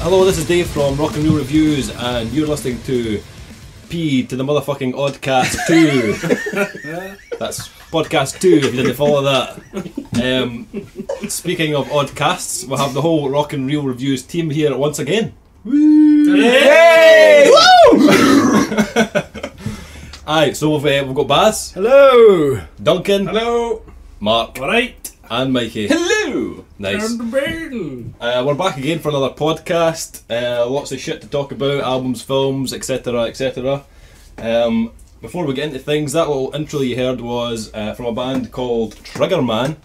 Hello, this is Dave from Rock and Roll Reviews, and you're listening to P to the motherfucking Oddcast 2. That's podcast 2 if you didn't follow that. Speaking of Oddcasts, we'll have the whole Rock and Roll Reviews team here once again. Woo! Yay! Woo! Aye, so we've got Baz. Hello! Duncan. Hello! Mark. Alright! And Mikey. Hello! Nice. Turn the bell. We're back again for another podcast. Lots of shit to talk about, albums, films, etc, etc. Before we get into things, that little intro you heard was from a band called Triggerman,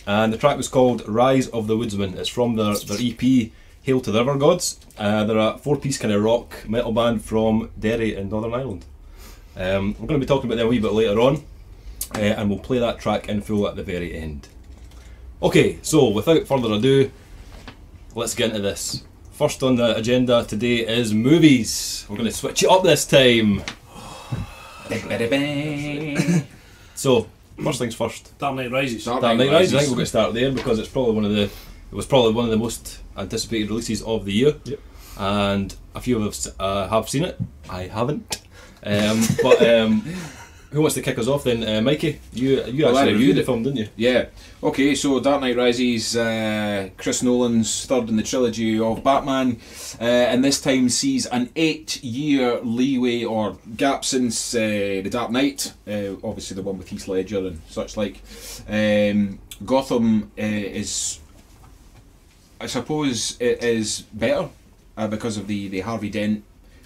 and the track was called Rise of the Woodsman. It's from their EP Hail to the River Gods. They're a 4-piece kind of rock metal band from Derry in Northern Ireland. We're going to be talking about them a wee bit later on, and we'll play that track in full at the very end. Okay, so without further ado, let's get into this. First on the agenda today is movies. We're going to switch it up this time. So, first things first. Dark Knight Rises. Dark Dark Knight Knight Rises. I Rises. think we're going to start there because it's probably one of the most anticipated releases of the year. Yep. And a few of us have seen it. I haven't. Who wants to kick us off then? Mikey, you Well, I actually reviewed reviewed the it. film, didn't you? Yeah. Okay, so Dark Knight Rises, Chris Nolan's third in the trilogy of Batman, and this time sees an 8-year leeway or gap since The Dark Knight, obviously the one with Heath Ledger and such like. Gotham is, I suppose, it is better because of the Harvey Dent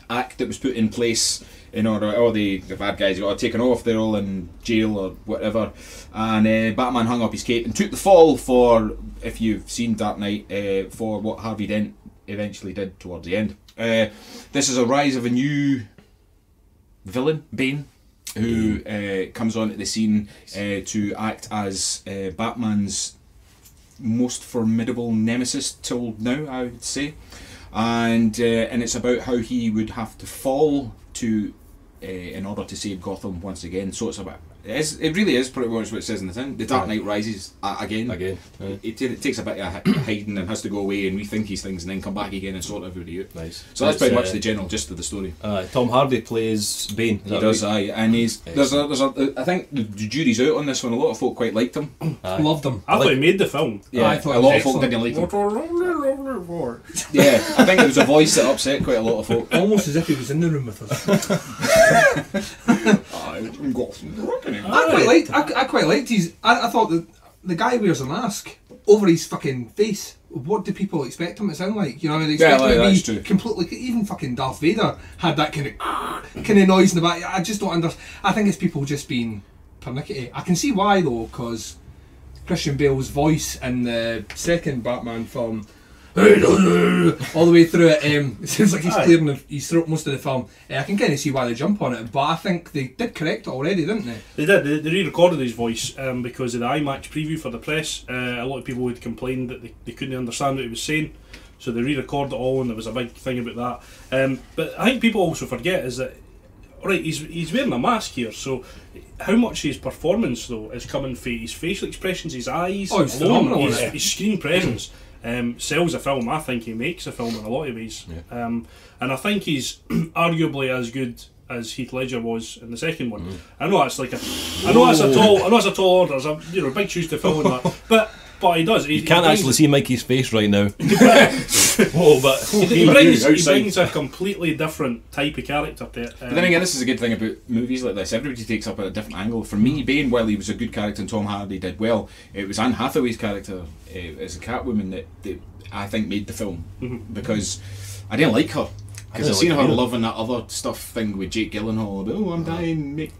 Act that was put in place in order, all the bad guys got taken off, they're all in jail or whatever, and Batman hung up his cape and took the fall for, if you've seen Dark Knight, for what Harvey Dent eventually did towards the end. This is a rise of a new villain, Bane, who comes onto the scene to act as Batman's most formidable nemesis till now, I would say. And it's about how he would have to fall to in order to save Gotham once again. So it's about it really is pretty much what it says in the thing. The Dark Knight rises again. It takes a bit of hiding and has to go away and rethink his things and then come back again and sort everybody out. Nice. So that's pretty much the general gist of the story. Tom Hardy plays Bane. He does, aye, and he's there's a I think the jury's out on this one. A lot of folk quite liked him. Loved him. I thought he made the film. Yeah, I thought a it lot was of folk excellent. didn't like him. Yeah, I think it was a voice that upset quite a lot of folk. Almost as if he was in the room with us. I quite liked his. I thought that the guy wears a mask over his fucking face. What do people expect him to sound like? You know, they expect him that's to true. be completely. Even fucking Darth Vader had that kind of noise in the back. I just don't understand. I think it's people just being pernickety. I can see why though, because Christian Bale's voice in the second Batman film, all the way through it, it sounds like he's clearing his throat most of the film. I can kind of see why they jump on it, but I think they did correct it already, didn't they? They did. They re-recorded his voice because of the IMAX preview for the press. A lot of people had complained that they couldn't understand what he was saying, so they re-recorded it all, and there was a big thing about that. But I think people also forget is that, right, he's wearing a mask here, so how much of his performance though is coming from his facial expressions, his eyes, Oh, he's phenomenal in it. his screen presence. Sells a film. I think he makes a film in a lot of ways, and I think he's arguably as good as Heath Ledger was in the second one. I know that's a tall order. There's a big shoes to fill in that, but he does. You can't actually see Mikey's face right now. Whoa, but he brings a completely different type of character to it. But then again, this is a good thing about movies like this. Everybody takes up a different angle. For me, Bane, while he was a good character and Tom Hardy did well, it was Anne Hathaway's character as a Catwoman that I think made the film. Because I didn't like her. Because I've seen her loving that other stuff thing with Jake Gyllenhaal about, oh, I'm dying,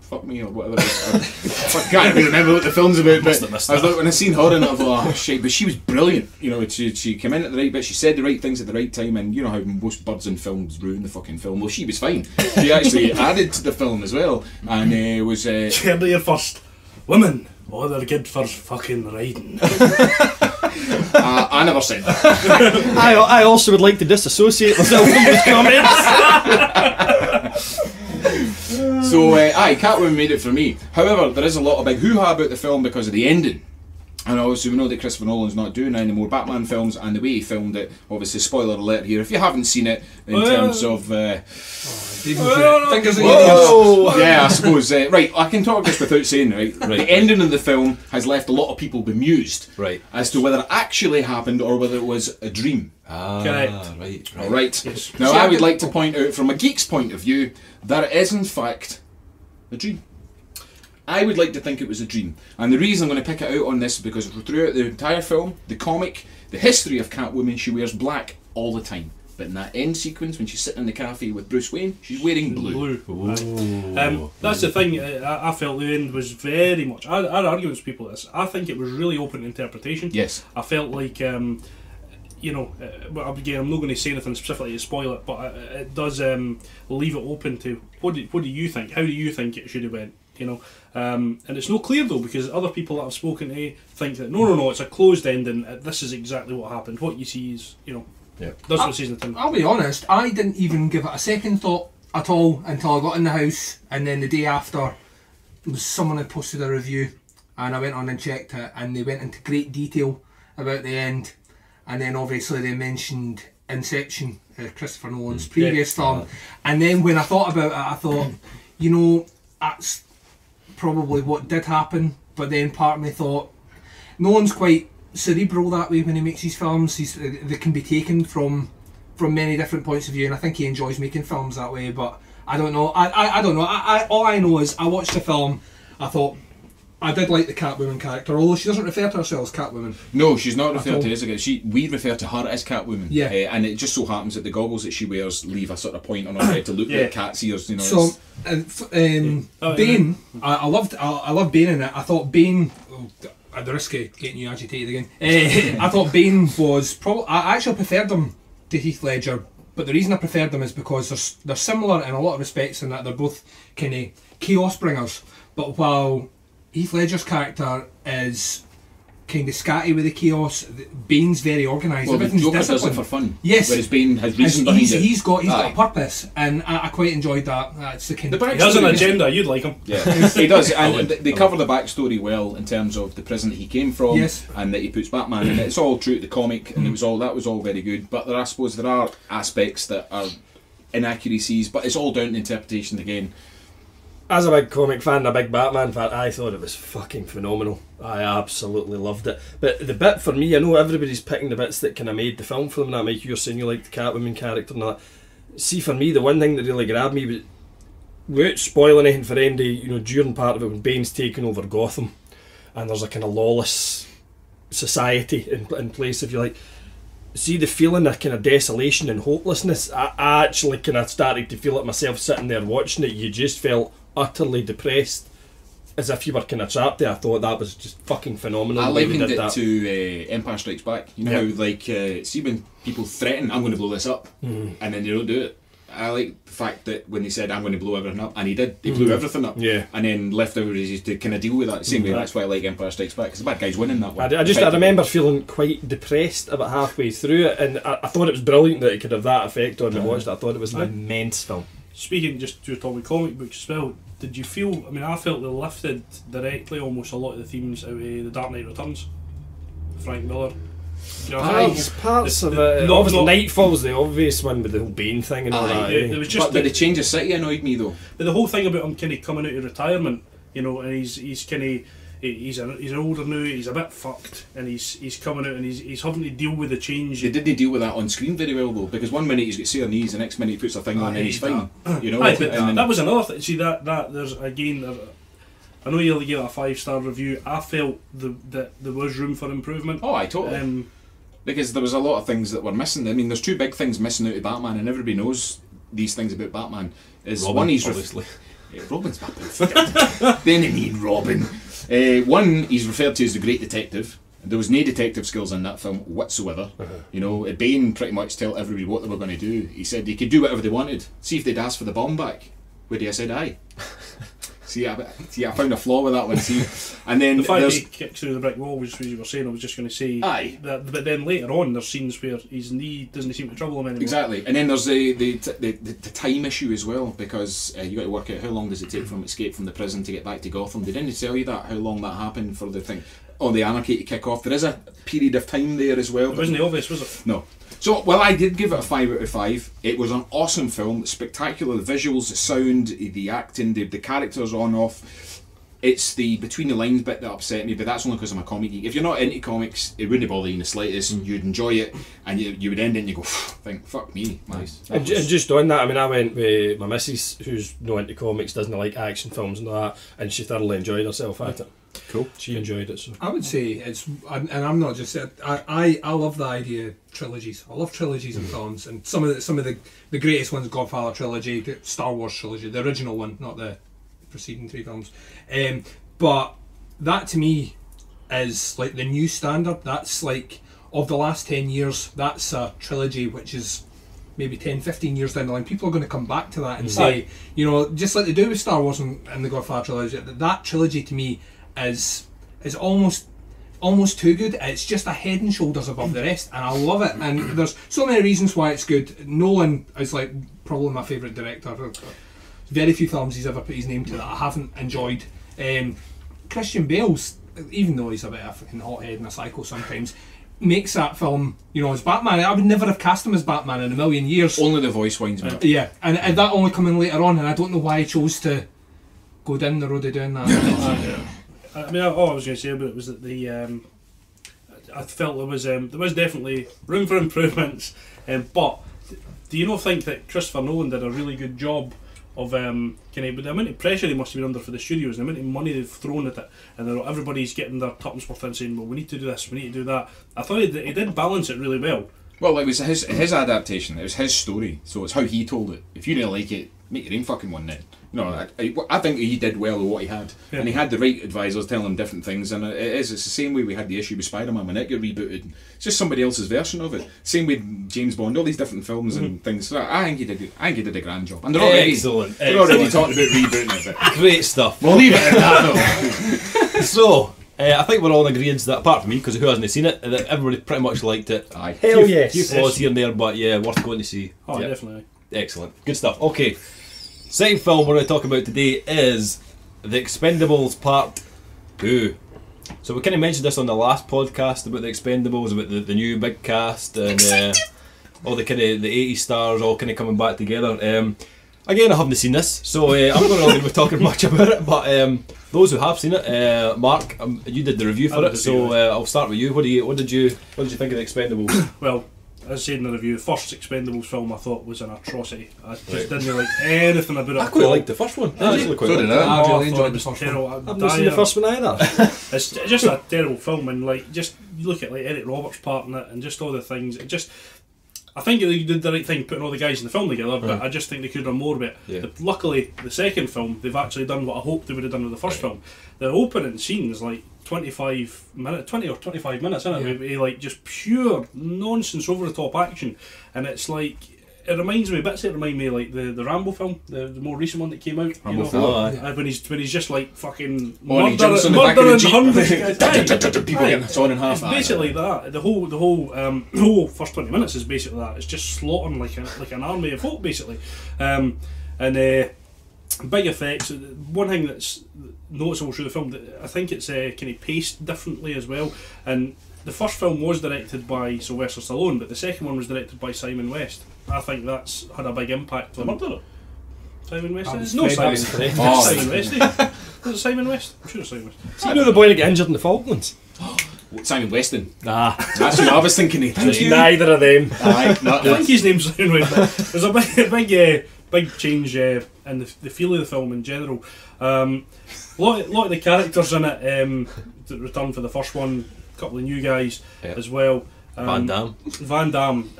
fuck me or whatever. I can't even remember what the film's about, but I was like, when I seen her in it, I thought, oh shit, but she was brilliant. You know, she came in at the right bit, she said the right things at the right time, and you know how most birds in films ruin the fucking film. Well, she was fine. She actually added to the film as well, and was. Heard it here first. Women, oh, they're good for fucking riding. I never said that. I also would like to disassociate myself from those comments. So, Catwoman made it for me. However, there is a lot of big hoo-ha about the film because of the ending. And obviously we know that Christopher Nolan's not doing any more Batman films, and the way he filmed it, obviously spoiler alert here, if you haven't seen it, in terms of... Fingers in your ears. Whoa! Yeah, I suppose. Right, I can talk this without saying, right? The ending of the film has left a lot of people bemused as to whether it actually happened or whether it was a dream. Correct. Right. Alright. Yes. Now I would like to point out from a geek's point of view that it is in fact a dream. I would like to think it was a dream. And the reason I'm going to pick it out on this is because throughout the entire film, the comic, the history of Catwoman, she wears black all the time. But in that end sequence, when she's sitting in the cafe with Bruce Wayne, she's wearing blue. That's the thing. I felt the end was very much. I had arguments with people. This. I think it was really open to interpretation. Yes. I felt like, but again, I'm not going to say anything specifically to spoil it, but it does leave it open to what do you think? How do you think it should have went? And it's not clear though, because other people that I've spoken to think that no, it's a closed ending. This is exactly what happened. What you see is, that's what season 10. I'll be honest, I didn't even give it a second thought at all until I got in the house, and then the day after, someone had posted a review, and I went on and checked it, and they went into great detail about the end, and then obviously they mentioned Inception, Christopher Nolan's previous film, and then when I thought about it, I thought, that's probably what did happen, but then part of me thought, Nolan's quite cerebral that way when he makes his films. They can be taken from many different points of view, and I think he enjoys making films that way, but I don't know. I don't know. All I know is I watched the film, I thought, I did like the Catwoman character, although she doesn't refer to herself as Catwoman. No, she's not referred to as a... We refer to her as Catwoman. Yeah. And it just so happens that the goggles that she wears leave a sort of point on her head to look like cat's ears, So, Bane, I loved Bane in it. I thought Bane... At the risk of getting you agitated again, I thought Bane was probably... I actually preferred him to Heath Ledger, but the reason I preferred them is because they're similar in a lot of respects in that they're both kind of chaos bringers, but while Heath Ledger's character is kind of scatty with the chaos, Bane's very organised. Well, the Everything's Joker does it disciplined. for fun. Yes. Whereas Bane has reason behind it. He's got a purpose, and I quite enjoyed that. That's the kind The He has an agenda. You'd like him. Yeah, he does, and they cover the backstory well in terms of the prison that he came from, and that he puts Batman in. It's all true to the comic, and that was all very good. But I suppose there are aspects that are inaccuracies, but it's all down to interpretation again. As a big comic fan, a big Batman fan, I thought it was fucking phenomenal. I absolutely loved it. But the bit for me, I know everybody's picking the bits that kind of made the film for them. That Mike, you're saying you liked the Catwoman character and all that. See, for me, the one thing that really grabbed me was, without spoiling anything for Andy, during part of it when Bane's taking over Gotham, and there's a kind of lawless society in place, if you like. See the feeling of kind of desolation and hopelessness. I actually kind of started to feel it myself sitting there watching it. You just felt utterly depressed, as if you were kind of trapped there. I thought that was just fucking phenomenal. I likened it to Empire Strikes Back. You know how, see when people threaten, I'm going to blow this up, and then they don't do it. I like the fact that when they said, I'm going to blow everything up, and he did. He blew everything up, and then left everybody to kind of deal with that. Same way, that's why I like Empire Strikes Back, because the bad guy's winning that one. I remember feeling quite depressed about halfway through it, and I thought it was brilliant that it could have that effect on me. Watched it. I thought it was an immense film. Speaking just to talk about comic books as well, did you feel? I felt they lifted directly almost a lot of the themes out of The Dark Knight Returns. Frank Miller. Parts of it. Obviously, Nightfall's the obvious one with the whole Bane thing and all that. It was just but the change of city annoyed me though. But the whole thing about him kind of coming out of retirement, and he's kind of. He's older now. He's a bit fucked, and he's coming out and he's having to deal with the change. They didn't deal with that on screen very well though, because one minute he's got sore knees, the next minute he puts a thing on and he's fine. That was another thing. See that there's again. I know you only gave it a 5-star review. I felt that there was room for improvement. Oh, I totally. Because there was a lot of things that were missing. I mean, there's two big things missing out of Batman, and everybody knows these things about Batman. Is Robin, one he's obviously. Robin's Batman. Then he need Robin. One, he's referred to as the Great Detective. There was no detective skills in that film whatsoever. Bane pretty much told everybody what they were going to do. He said they could do whatever they wanted. See if they'd ask for the bomb back. Where I said aye. See, I found a flaw with that one. See, and then The fact there's he kicks through the brick wall, which you were saying, I was just going to say. Aye. But then later on, there's scenes where his knee doesn't seem to trouble him anymore. exactly, and then there's the time issue as well, because you got to work out how long does it take from escape from the prison to get back to Gotham. They didn't tell you that, how long that happened for the thing. On the anarchy to kick off. There is a period of time there as well. It wasn't obvious, was it? No. So, well, I did give it a 5 out of 5. It was an awesome film, spectacular. The visuals, the sound, the acting, the characters on off. It's the between the lines bit that upset me, but that's only because I'm a comic geek. If you're not into comics, it wouldn't bother you in the slightest. You'd enjoy it, and you would end it and you go, think, fuck me. Nice. And just on that, I mean, I went with my missus, who's not into comics, doesn't like action films and all that, and she thoroughly enjoyed herself at it. Cool. She enjoyed it. So I would say it's, and I'm not just. I love the idea of trilogies. I love trilogies in films, and some of the greatest ones: Godfather trilogy, the Star Wars trilogy, the original one, not the preceding 3 films. But that to me is like the new standard. That's like of the last 10 years. That's a trilogy which is maybe 10, 15 years down the line. People are going to come back to that and say, you know, just like they do with Star Wars and the Godfather trilogy. That trilogy to me is almost too good. It's just a head and shoulders above the rest, and I love it. And there's so many reasons why it's good. Nolan is like probably my favourite director. Very few films he's ever put his name to that I haven't enjoyed. Christian Bale's, even though he's a bit of a fucking hothead and a psycho sometimes, makes that film, you know, as Batman. I would never have cast him as Batman in a million years. Only the voice winds me up. Yeah, and that only coming later on, and I don't know why he chose to go down the road of doing that. I mean, all I was going to say about it was that I felt there was definitely room for improvements, but do you not think that Christopher Nolan did a really good job of with the amount of pressure he must have been under for the studios, and the amount of money they've thrown at it, and everybody's getting their tuppence worth in saying, well, we need to do this, we need to do that. I thought he did balance it really well. Well, it was his adaptation. It was his story, so it's how he told it. If you didn't like it, make your own fucking one then. No, I think he did well with what he had, and he had the right advisors telling him different things. And it's the same way we had the issue with Spider-Man when it got rebooted. It's just somebody else's version of it. Same with James Bond, all these different films and things. So I think he did a grand job. And they're already Excellent. talking about rebooting it. But Great stuff. we'll leave it at that though. So, I think we're all in agreement that, apart from me, because who hasn't seen it, that everybody pretty much liked it. Aye. hell yes. Few flaws here and there, but yeah, worth going to see. Oh, Yeah. definitely. Excellent. Good stuff. Okay. Second film we're going to talk about today is The Expendables Part 2. So we kind of mentioned this on the last podcast about The Expendables, about the new big cast and all the kind of the 80s stars all kind of coming back together. Again, I haven't seen this, so I'm not going to be talking much about it, but those who have seen it, Mark, you did the review for it, so I'll start with you. What did you think of The Expendables? Well, as I said in the review, the first Expendables film I thought was an atrocity. I just didn't like anything about it. I quite liked the first one. I actually quite So liked did it. I. I really thought enjoyed it the was first one. terrible. I've not seen the first one either. It's just a terrible film, and like just you look at like Eric Roberts' part in it, and just all the things. It just, I think they did the right thing putting all the guys in the film together, but I just think they could have done more of it. Yeah. Luckily, the second film they've actually done what I hoped they would have done with the first film. The opening scene is like 20 or 25 minutes, isn't it? With like just pure nonsense, over the top action, and it's like. It reminds me, bits it remind me of like the Rambo film, the more recent one that came out. Rambo you know, 4. Oh, aye. when he's just like fucking Oh, and he jumps on the back of the murdering Jeep. hundreds of guys. People getting sawn in half. It's basically that. The whole first 20 minutes is basically that. It's just slaughtering like an army of folk, basically. Big effects. One thing that's noticeable through the film, I think it's kind of paced differently as well. And the first film was directed by Sylvester Stallone, but the second one was directed by Simon West. I think that's had a big impact on Simon West. It's no Simon. Oh. Simon West. Eh? Is it Simon West? I'm sure it's Simon West. You know the boy that got injured in the Falklands? Simon Weston. Nah, That's what I was thinking of. Thank you. neither of them. Aye, not I think his name's Simon West. There's a big change in the feel of the film in general. A lot of the characters in it that returned for the first one. A couple of new guys as well. Van Damme. Van Damme.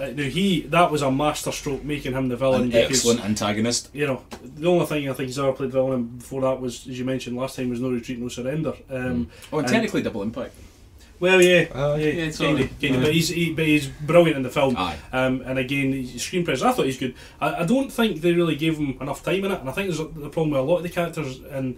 That was a masterstroke making him the villain. An because, excellent antagonist. You know, the only thing I think he's ever played villain in before that was, as you mentioned last time, was No Retreat, No Surrender. And technically Double Impact. Well, yeah, it's alright. but he's brilliant in the film. Aye. And again, his screen presence, I thought he's good. I don't think they really gave him enough time in it, and I think there's the problem with a lot of the characters in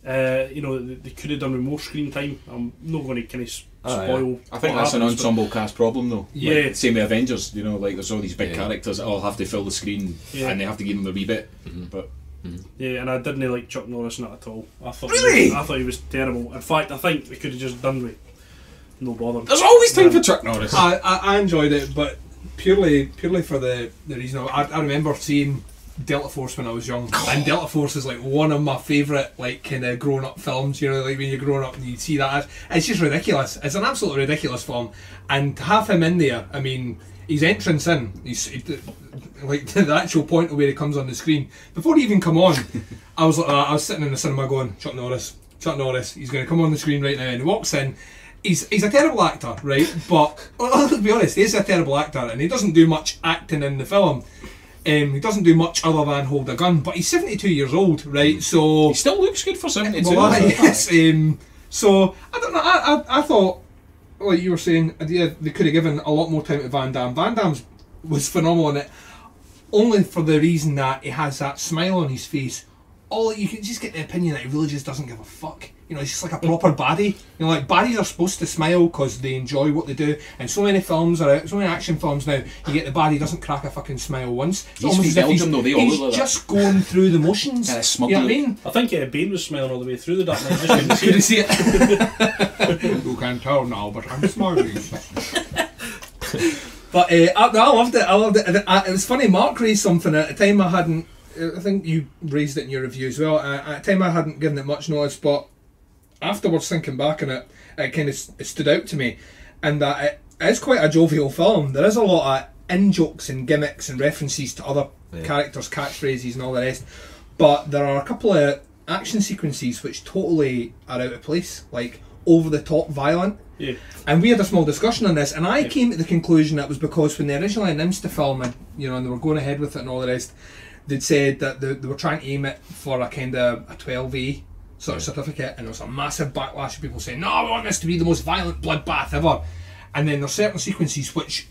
You know, they could have done with more screen time. I'm not going to kind of spoil. I think what that's an happens, but- ensemble cast problem though. Yeah. Like, same with Avengers, you know, like there's all these big Yeah. characters that all have to fill the screen Yeah. and they have to give them a wee bit. Mm-hmm. But Yeah, and I didn't like Chuck Norris not at all. I thought Really? I thought he was terrible. In fact, I think they could have just done with no bother. there's always time for Chuck Norris. I enjoyed it, but purely for the reason I remember seeing Delta Force when I was young, and Delta Force is like one of my favourite like kind of grown up films. You know, like when you're growing up and you see that, it's just ridiculous. It's an absolutely ridiculous film, and to have him in there, I mean, his entrance in, like the actual point of where he comes on the screen before he even come on, I was sitting in the cinema going, Chuck Norris, he's going to come on the screen right now, and he walks in. He's a terrible actor, right? But let's be honest, he is a terrible actor, and he doesn't do much acting in the film. He doesn't do much other than hold a gun. But he's 72 years old, right? So He still looks good for 72. well, yes. So I don't know. I thought, like you were saying, yeah, they could have given a lot more time to Van Damme. Van Damme was phenomenal in it, only for the reason that he has that smile on his face. All you can just get the opinion that he really just doesn't give a fuck. You know, he's just like a proper baddie. You know, like baddies are supposed to smile because they enjoy what they do. And so many films are out, so many action films now, you get the baddie doesn't crack a fucking smile once. It's He's almost from as if Belgium, though, they all he's look like that. just going through the motions. Yeah, You smugly. know what I mean? I think Bane was smiling all the way through the Dark Knight. Just couldn't see Couldn't it. see it. You can't tell now, but I'm smiling. But I loved it. It was funny. Mark raised something at a time I hadn't. I think you raised it in your review as well. At a time I hadn't given it much notice, but afterwards thinking back on it, it kind of stood out to me, and that it is quite a jovial film. There is a lot of in jokes and gimmicks and references to other characters, catchphrases, and all the rest. But there are a couple of action sequences which totally are out of place, like over the top violent. Yeah. And we had a small discussion on this, and I came to the conclusion that it was because when they originally announced the film, and you know, and they were going ahead with it and all the rest, they'd said that they were trying to aim it for a kind of a 12A sort of certificate, and there was a massive backlash of people saying, "No, we want this to be the most violent bloodbath ever." And then there's certain sequences which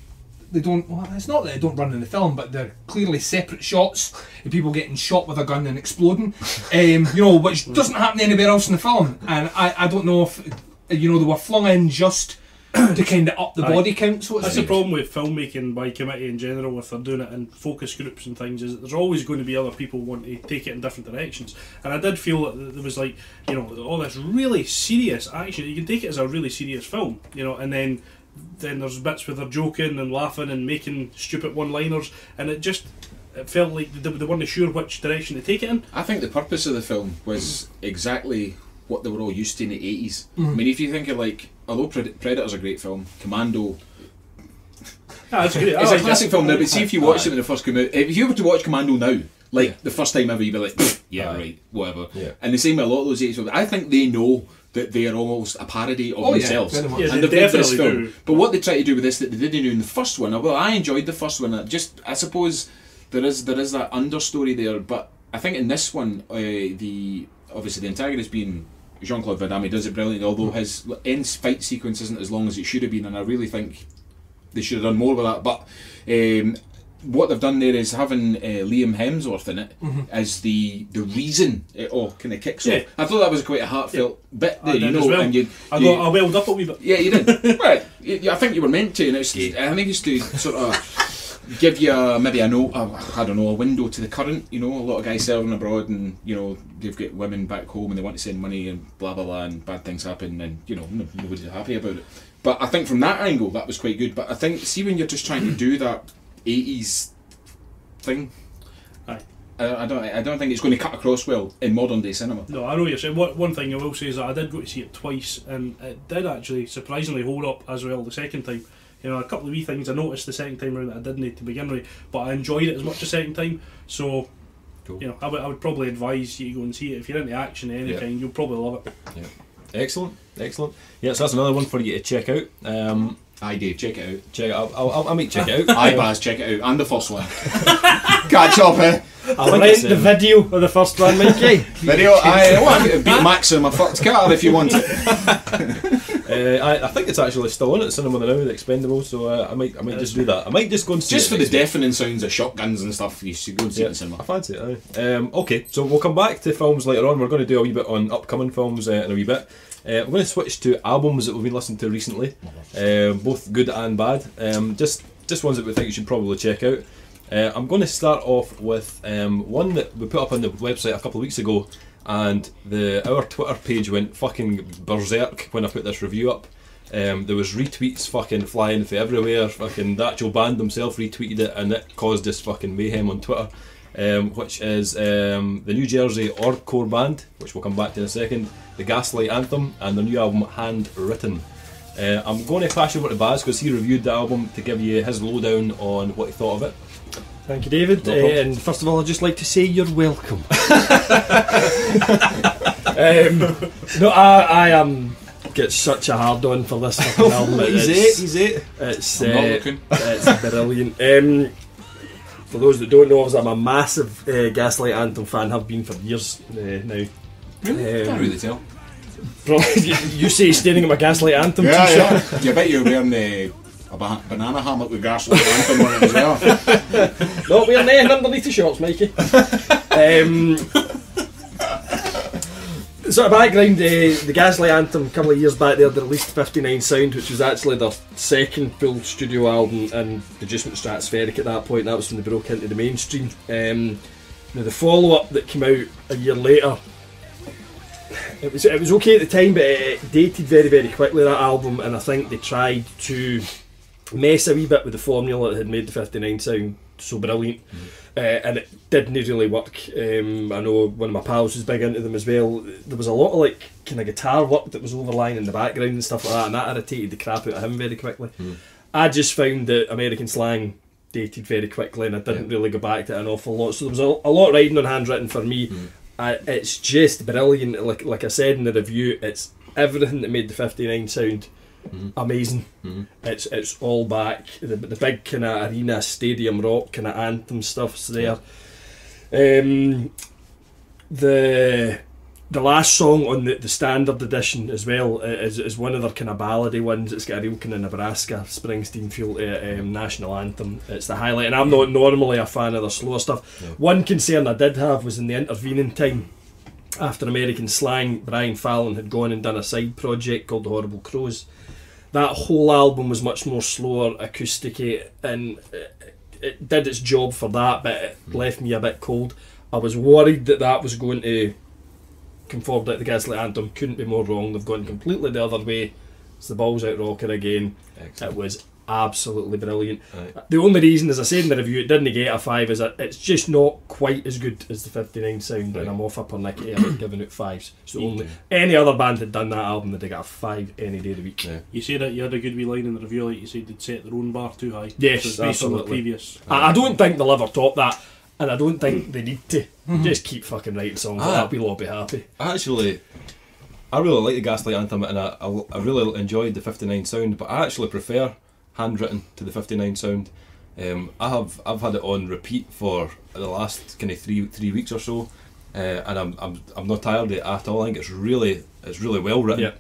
they don't. Well, it's not that they don't run in the film, but they're clearly separate shots of people getting shot with a gun and exploding. You know, which doesn't happen anywhere else in the film, and I don't know if. You know, they were flung in just to kind of up the body count, so to That's the speak. problem with filmmaking by committee in general, if they're doing it in focus groups and things, is that there's always going to be other people wanting to take it in different directions. And I did feel that there was like, you know, all this really serious action. You can take it as a really serious film, you know, and then there's bits where they're joking and laughing and making stupid one-liners, and it felt like they weren't sure which direction to take it in. I think the purpose of the film was exactly what they were all used to in the 80s. I mean, if you think of like, although Predator's a great film, Commando, That's great. it's a classic film now, but see if you watched it when it first came out, if you were to watch Commando now, like the first time ever, you'd be like, yeah, right, whatever. Yeah. And the same with a lot of those 80s films. I think they know that they are almost a parody of Oh, yeah, themselves. very much. Yeah, And they they've made this definitely film. do. But what they try to do with this that they didn't do in the first one, well, I enjoyed the first one. I suppose there is that understory there, but I think in this one, obviously the antagonist being Jean-Claude Van Damme, he does it brilliantly, although his end fight sequence isn't as long as it should have been, and I really think they should have done more with that. But what they've done there is having Liam Hemsworth in it as the reason it all kind of kicks off. I thought that was quite a heartfelt bit there, you know. Well. And I welled up a wee bit. yeah, you did. Right. I think you were meant to, and it's, I think it's to sort of give you maybe a window to the current. You know, a lot of guys serving abroad, and you know they've got women back home, and they want to send money, and blah blah blah, and bad things happen, and you know nobody's happy about it. But I think from that angle, that was quite good. But I think, see, when you're just trying to do that 80s thing, Aye. I don't think it's going to cut across well in modern day cinema. No, I know what you're saying. One thing I will say is that I did go to see it twice, and it did actually surprisingly hold up as well the second time. You know, a couple of wee things I noticed the second time around that I didn't to begin with, but I enjoyed it as much the second time. So, Cool. you know, I would probably advise you to go and see it. If you're into action of any kind, you'll probably love it. Yeah. Excellent. Yeah, so that's another one for you to check out. Aye, Dave, check it out. Check. I might check it out. Aye, Baz, check it out. And the first one. Catch up, eh? I'll rent the video of the first one, Mikey. Video, I want to beat Max in my fucked car if you want it. I think it's actually still on at cinema now, the Expendables. So I might just do that. I might just go and see Just it for the next week. deafening sounds of shotguns and stuff, you should go and see it in the cinema. I fancy it. Aye. Okay, so we'll come back to films later on. We're going to do a wee bit on upcoming films in a wee bit. We're going to switch to albums that we've been listening to recently, both good and bad. Just ones that we think you should probably check out. I'm going to start off with one that we put up on the website a couple of weeks ago, and our Twitter page went fucking berserk when I put this review up. There was retweets fucking flying for everywhere. Fucking the actual band themselves retweeted it, and it caused this fucking mayhem on Twitter. Which is the New Jersey Ordcore band, which we'll come back to in a second, the Gaslight Anthem, and their new album Handwritten. I'm going to pass you over to Baz because he reviewed the album to give you his lowdown on what he thought of it. Thank you, David. No problem. And first of all, I'd just like to say you're welcome. No, I am get such a hard on for this fucking album. He's eight. It's I'm not looking. it's brilliant. For those that don't know, I'm a massive Gaslight Anthem fan. Have been for years now. Really? Can't really tell. You say staring at my Gaslight Anthem Yeah, t-shirt. yeah. You bet you're wearing a banana hammock with Gaslight Anthem on it as well. Not wearing anything underneath the shorts, Mikey. Sort of background, the Gaslight Anthem, a couple of years back there, they released 59 Sound, which was actually their second full studio album, and they just went stratospheric at that point. That was when they broke into the mainstream. Now the follow-up that came out a year later, it was okay at the time, but it dated very, very quickly, that album, and I think they tried to mess a wee bit with the formula that had made the 59 Sound so brilliant. And it didn't really work. I know one of my pals was big into them as well. There was a lot of like kind of guitar work that was overlying in the background and stuff like that, and that irritated the crap out of him very quickly. I just found that American Slang dated very quickly, and I didn't really go back to it an awful lot. So there was a lot riding on Handwritten for me. It's just brilliant. Like I said in the review, it's everything that made the 59 Sound amazing. It's all back. The big kind of arena stadium rock kind of anthem stuff's there. The last song on the standard edition as well is one of their kind of ballady ones. It's got a real kind of Nebraska Springsteen feel to national anthem. It's the highlight, and I'm not normally a fan of the slower stuff. One concern I did have was in the intervening time after American Slang, Brian Fallon had gone and done a side project called The Horrible Crows. That whole album was much more slower, acoustic-y, and it did its job for that, but it left me a bit cold. I was worried that was going to come forward like the Gaslight Anthem. Couldn't be more wrong. They've gone completely the other way. It's the Balls Out Rocker again. Excellent. It was absolutely brilliant. Right. The only reason, as I said in the review, it didn't get a 5 is that it's just not quite as good as the 59 Sound, and I'm off a pernickety about giving it 5s. So only any other band had done that album, they'd have got a 5 any day of the week. You say that you had a good wee line in the review, like you said they'd set their own bar too high. Yes, so it's based on the absolutely. previous. I don't think they'll ever top that, and I don't think they need to. Just keep fucking writing songs like that, we'll all be happy. I really like the Gaslight Anthem, and I really enjoyed the 59 Sound, but I actually prefer Handwritten to the 59 Sound. I've had it on repeat for the last kind of three weeks or so, and I'm not tired of it at all. I think it's really well written.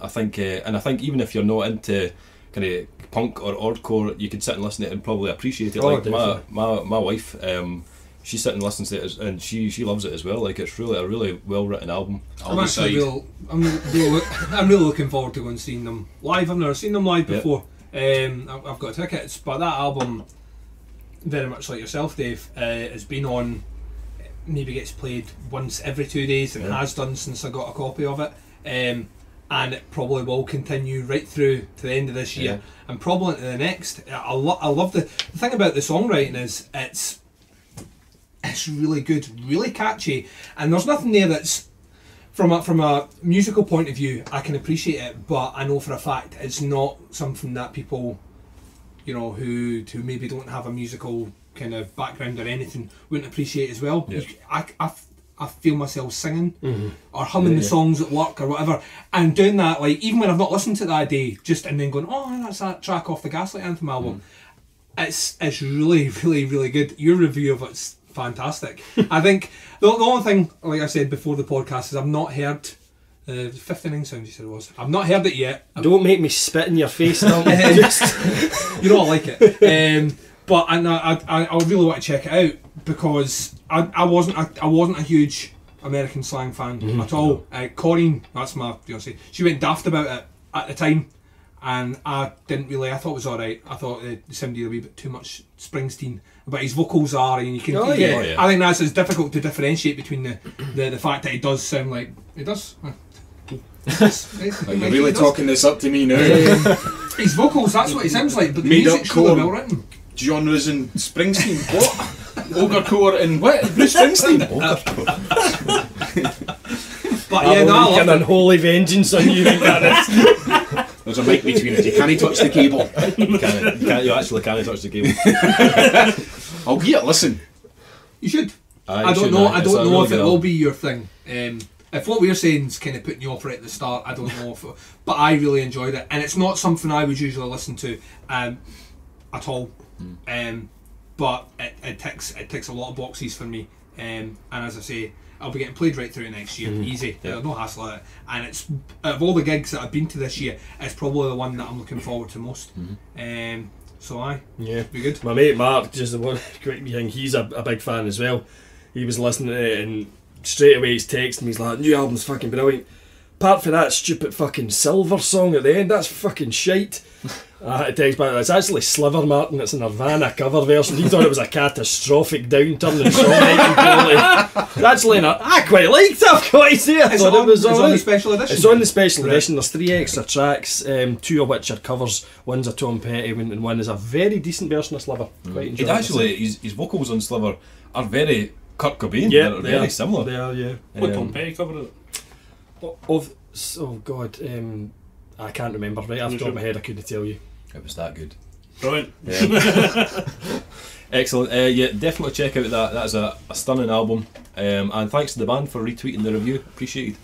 I think even if you're not into kind of punk or ordcore, you could sit and listen to it and probably appreciate it. Like my wife, she sits and listens to it, and she loves it as well. Like, it's really a really well written album. I'm really looking forward to going and seeing them live. I've never seen them live before. I've got tickets, but that album, very much like yourself, Dave, has been on, maybe gets played once every 2 days, and has done since I got a copy of it, and it probably will continue right through to the end of this year, and probably into the next. I love the thing about the songwriting is it's really good, really catchy, and there's nothing there that's from a musical point of view, I can appreciate it, but I know for a fact it's not something that people, you know, who maybe don't have a musical kind of background or anything wouldn't appreciate as well. I feel myself singing or humming the songs at work or whatever, and doing that, like, even when I've not listened to it that day, and then going, oh, that's that track off the Gaslight Anthem album. It's really, really, really good. Your review of it's fantastic. I think the only thing, like I said before the podcast, is I've not heard The Fifth Inning Sound, you said it was. I've not heard it yet. Don't make me spit in your face now. You know I like it. But I really want to check it out because I wasn't a huge American slang fan at all. Corinne, that's my fiancée, she went daft about it at the time, and I didn't really. I thought it was alright. I thought it sounded a wee bit too much Springsteen, but his vocals are, and you can. Oh, yeah. I think that's as difficult to differentiate between the fact that it does sound like it does. You're really talking this up to me now. His vocals, that's what it sounds like, but the Made up music's really core. well written. Genres and Springsteen. What? Ogre Core and what? Bruce Springsteen. But yeah, no, I An love it. unholy vengeance on you, that is. There's a mic between us. You can't touch the cable. You actually can't touch the cable. I'll give it a listen. You should. Aye, I you don't should, know. aye. I It's don't a know really if it good will album. be your thing. If what we're saying is kind of putting you off right at the start, I don't know if. But I really enjoyed it, and it's not something I would usually listen to at all. But it ticks a lot of boxes for me. And as I say, I'll be getting played right through it next year, easy. Yeah. There's no hassle at it. And it's of all the gigs that I've been to this year, it's probably the one that I'm looking forward to most. So aye, Yeah. be good. My mate Mark, just the one great wee thing, he's a big fan as well. He was listening to it and straight away he's texting me, he's like, new album's fucking brilliant. Apart from that stupid fucking Silver song at the end, that's fucking shite. I had to text back, it's actually Sliver Martin, it's a Nirvana cover version. He thought it was a catastrophic downturn in songwriting quality. It's actually not, I quite liked it, I've got to say. I thought it was on the alright. special edition? It's on the special Right. edition. There's 3 extra tracks, 2 of which are covers. One's a Tom Petty, and one is a very decent version of Sliver. Quite It enjoyable. actually, his vocals on Sliver are very Kurt Cobain. Yeah, they're they very are. similar. They are, yeah. What Tom Petty covered it? Oh God, I can't remember right off the top of my head. I couldn't tell you. It was that good. Brilliant. Excellent. Yeah, definitely check out that. That's a stunning album. And thanks to the band for retweeting the review. Appreciated.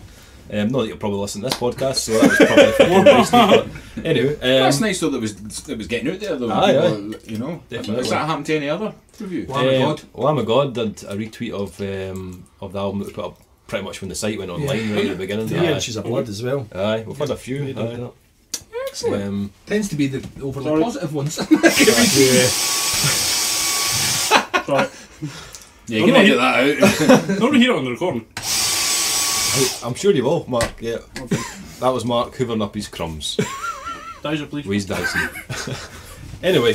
Not that you'll probably listen to this podcast, so that was probably fucking wasted. But anyway, That's nice though that was getting out there though. Aye, People, you know, Definitely. has that happened to any other review? Lamb of God. Lamb of God did a retweet of the album that was put up pretty much when the site went online right at the beginning. 3 inches of blood as well. Aye, we've had a few. We did Aye. that. Excellent. Tends to be the overly Sorry. positive ones. Right. Yeah, you can edit that out. Nobody hear it on the recording. I'm sure you will, Mark. Yeah, that was Mark hoovering up his crumbs. Dizer, please. Wheeze Dyson. Anyway,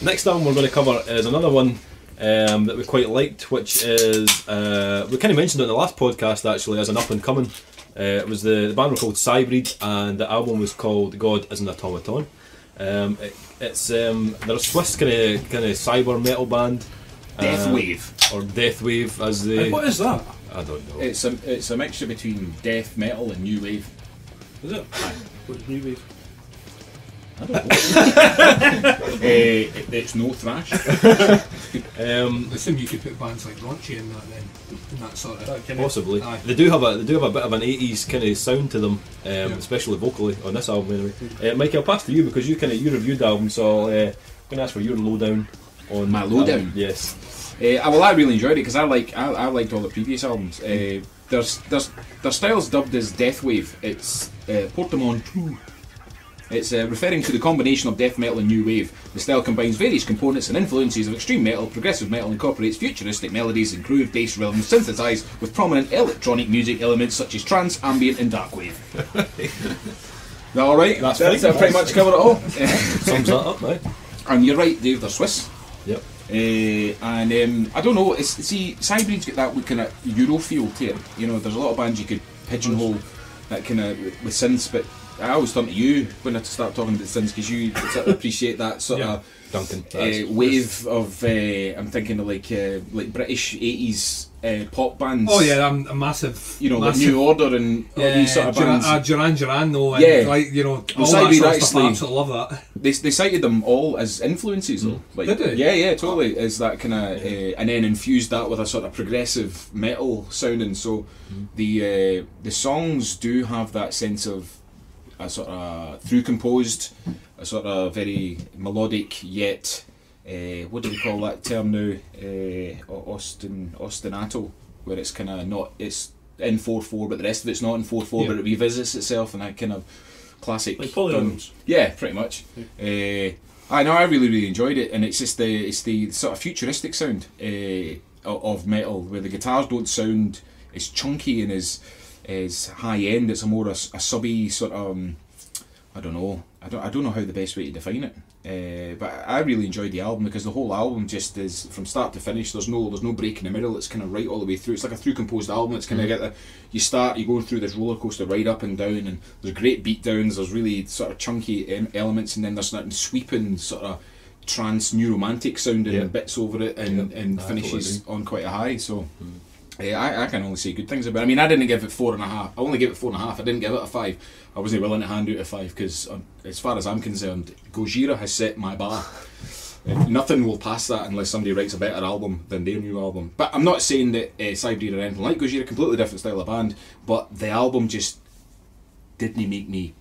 next album we're going to cover is another one that we quite liked, which is we kind of mentioned it in the last podcast actually as an up and coming. It was the band were called Cybreed, and the album was called God Is an Automaton. It's they're a Swiss kind of cyber metal band. Deathwave. Or Deathwave as they. What is that? I don't know. It's a mixture between death metal and new wave. Is it? What's New Wave? I don't know. It's no thrash. I assume you could put bands like Raunchy in that then, in that sort of. That kind of- Possibly. Aye. They do have a bit of an 80s kind of sound to them, especially vocally on this album anyway. Mike, I'll pass to you because you reviewed the album, so I'm going to ask for your lowdown on My the lowdown? album. Yes. Well, I really enjoyed it because I liked all the previous albums. Their style's dubbed as Deathwave. It's Portamon 2. It's referring to the combination of death metal and new wave. The style combines various components and influences of extreme metal, progressive metal, and incorporates futuristic melodies and groove bass rhythms synthesized with prominent electronic music elements such as trance, ambient, and dark wave. Is that alright? That's That's fine. pretty much covered it all. Sums that up, right? And you're right, Dave, they're Swiss. Yep. And I don't know, see, Cybreed's got that kind of Euro feel to it. You know, there's a lot of bands you could pigeonhole that kind of with synths, but I always turn to you when I start talking about synths because you sort of appreciate that sort of Duncan. wave of. I'm thinking of like British 80s pop bands. Oh yeah, I'm a massive. You know, like massive, New Order and all these sort of bands. Duran, though. And Yeah. like, you know, all Well, that Cybreed sort of stuff. actually- I absolutely love that. They cited them all as influences though. Like, Did they? Yeah, totally. Is that kind of and then infused that with a sort of progressive metal sounding. So the songs do have that sense of a sort of through composed, a sort of very melodic yet what do we call that term now? Ostinato, where it's kind of not. It's in 4/4, but the rest of it's not in 4/4, Yeah. but it revisits itself and that kind of classic. Like polyrhythms. Yeah, pretty much. I know, I really enjoyed it, and it's just the sort of futuristic sound of metal, where the guitars don't sound as chunky and as high end. It's a more a subby sort of. I don't know. I don't know how the best way to define it. But I really enjoyed the album because the whole album just is from start to finish. There's no break in the middle. It's kind of right all the way through. It's like a through composed album. It's kind of you go through this roller coaster ride up and down, and there's great beat downs. There's really sort of chunky elements, and then there's certain sweeping sort of trance new romantic sounding bits over it, and finishes on quite a high. So. I can only say good things about it. I mean, I didn't give it 4.5. I only gave it 4.5. I didn't give it a 5. I wasn't willing to hand out a 5 because, as far as I'm concerned, Gojira has set my bar. Nothing will pass that unless somebody writes a better album than their new album. But I'm not saying that Cybreed or anything like Gojira, completely different style of band, but the album just didn't make me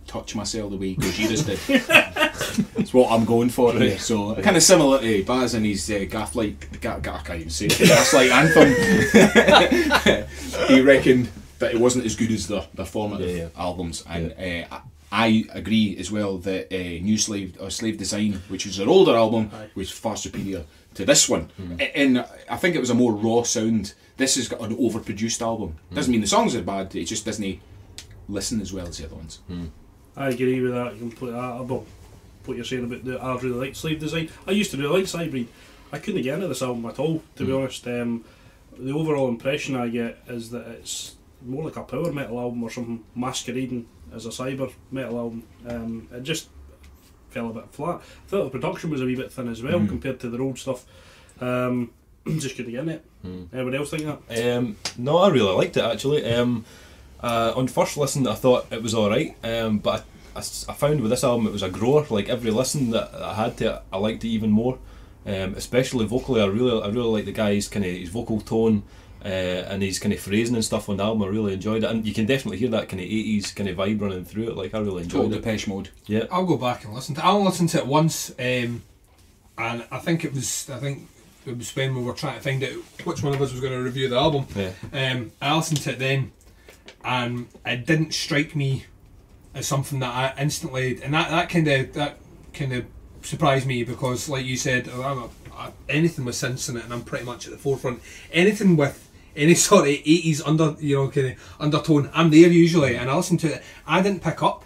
touch myself the way Gojira's did. It's what I'm going for. Right. So kind of similar to Baz and his Gaslight. I can't even say it. Gaslight Anthem. He reckoned that it wasn't as good as their formative albums, and I agree as well that New Slave Design, which was their older album, was far superior to this one. And I think it was a more raw sound. This has got an overproduced album. Doesn't mean the songs are bad. It just doesn't listen as well as the other ones. I agree with that completely. About what you're saying about I really like Slave Design. I used to really like Cybreed. I couldn't get into this album at all, to be honest. The overall impression I get is that it's more like a power metal album or something masquerading as a cyber metal album. It just fell a bit flat. I thought the production was a wee bit thin as well compared to their old stuff. Just couldn't get in it. Anybody else think that? No, I really liked it actually. On first listen, I thought it was alright, but I found with this album it was a grower. Like every listen that I had to it, I liked it even more. Especially vocally, I really like the guy's kind of his vocal tone and his kind of phrasing and stuff on the album. I really enjoyed it, and you can definitely hear that kind of 80s kind of vibe running through it. Like I really enjoyed Total it. Depeche Mode. Yeah, I'll go back and listen to it. I'll listen to it once, and I think it was when we were trying to find out which one of us was going to review the album. Yeah. I listened to it then, and it didn't strike me as something that I instantly, and that kind of surprised me because, like you said, anything with synths in it, and I'm pretty much at the forefront. Anything with any sort of 80s kind of undertone, I'm there usually, and I listen to it. I didn't pick up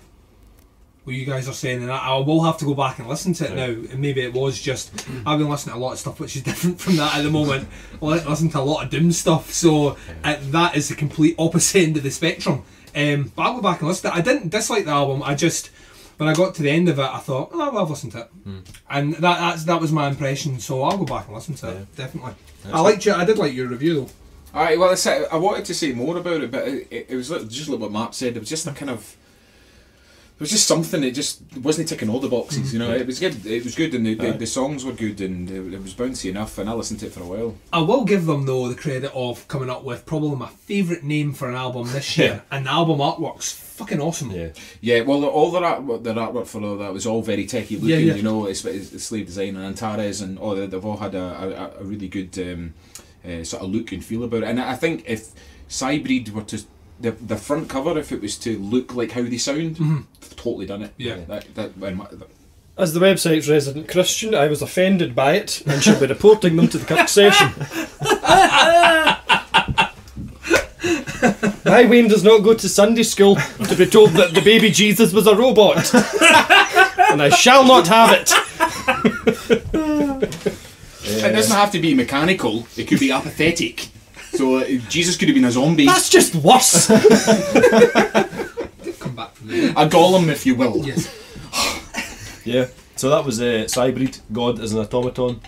what you guys are saying, and I will have to go back and listen to it now. And maybe it was just I've been listening to a lot of stuff which is different from that at the moment. I listen to a lot of Doom stuff, so that is the complete opposite end of the spectrum. But I'll go back and listen to it. I didn't dislike the album. I just, when I got to the end of it, I thought, oh, well, I've listened to it, and that was my impression. So I'll go back and listen to it definitely. I did like your review though. Alright, well, I wanted to say more about it, but it was just like what Mark said. It was just a kind of. It was just something. It just wasn't ticking all the boxes, you know. It was good. It was good, and the songs were good, and it was bouncy enough. And I listened to it for a while. I will give them though the credit of coming up with probably my favourite name for an album this year, and the album artwork's fucking awesome. Yeah. Well, all their artwork for all that was all very techie looking. Yeah. You know, it's Slave Design and Antares, and they've all had a really good sort of look and feel about it. And I think if Cybreed were to the front cover, if it was to look like how they sound, they've totally done it. Yeah. As the website's resident Christian, I was offended by it and should be reporting them to the Kirk session. My Wayne does not go to Sunday school to be told that the baby Jesus was a robot. And I shall not have it. It doesn't have to be mechanical, it could be apathetic. So Jesus could have been a zombie. That's just worse. Come back from there. A golem, if you will. Yes. yeah. So that was Cybreed, God is an Automaton.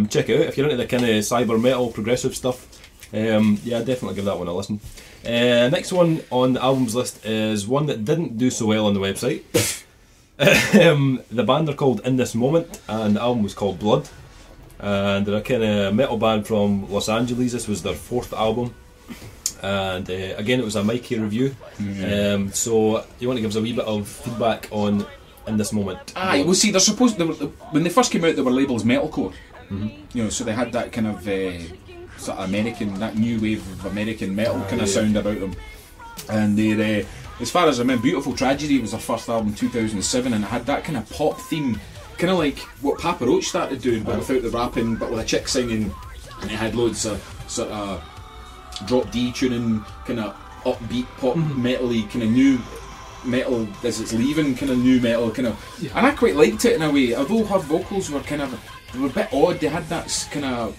Check it out if you're into the kind of cyber metal progressive stuff. Yeah, definitely give that one a listen. Next one on the albums list is one that didn't do so well on the website. The band are called In This Moment, and the album was called Blood. And they're a kind of metal band from Los Angeles. This was their 4th album, and again it was a Mikey review. So you want to give us a wee bit of feedback on In This Moment? Well, see, they're supposed when they first came out, they were labelled as metalcore. You know, so they had that kind of sort of American, that new wave of American metal kind of sound about them. And they're, as far as I remember, Beautiful Tragedy was their first album, 2007, and it had that kind of pop theme, kind of like what Papa Roach started doing, but without the rapping, but with a chick singing, and it had loads of sort of drop D tuning, kind of upbeat pop metal-y, kind of new metal as it's leaving, kind of new metal, kind of, and I quite liked it in a way, although her vocals were kind of, they were a bit odd. They had that kind of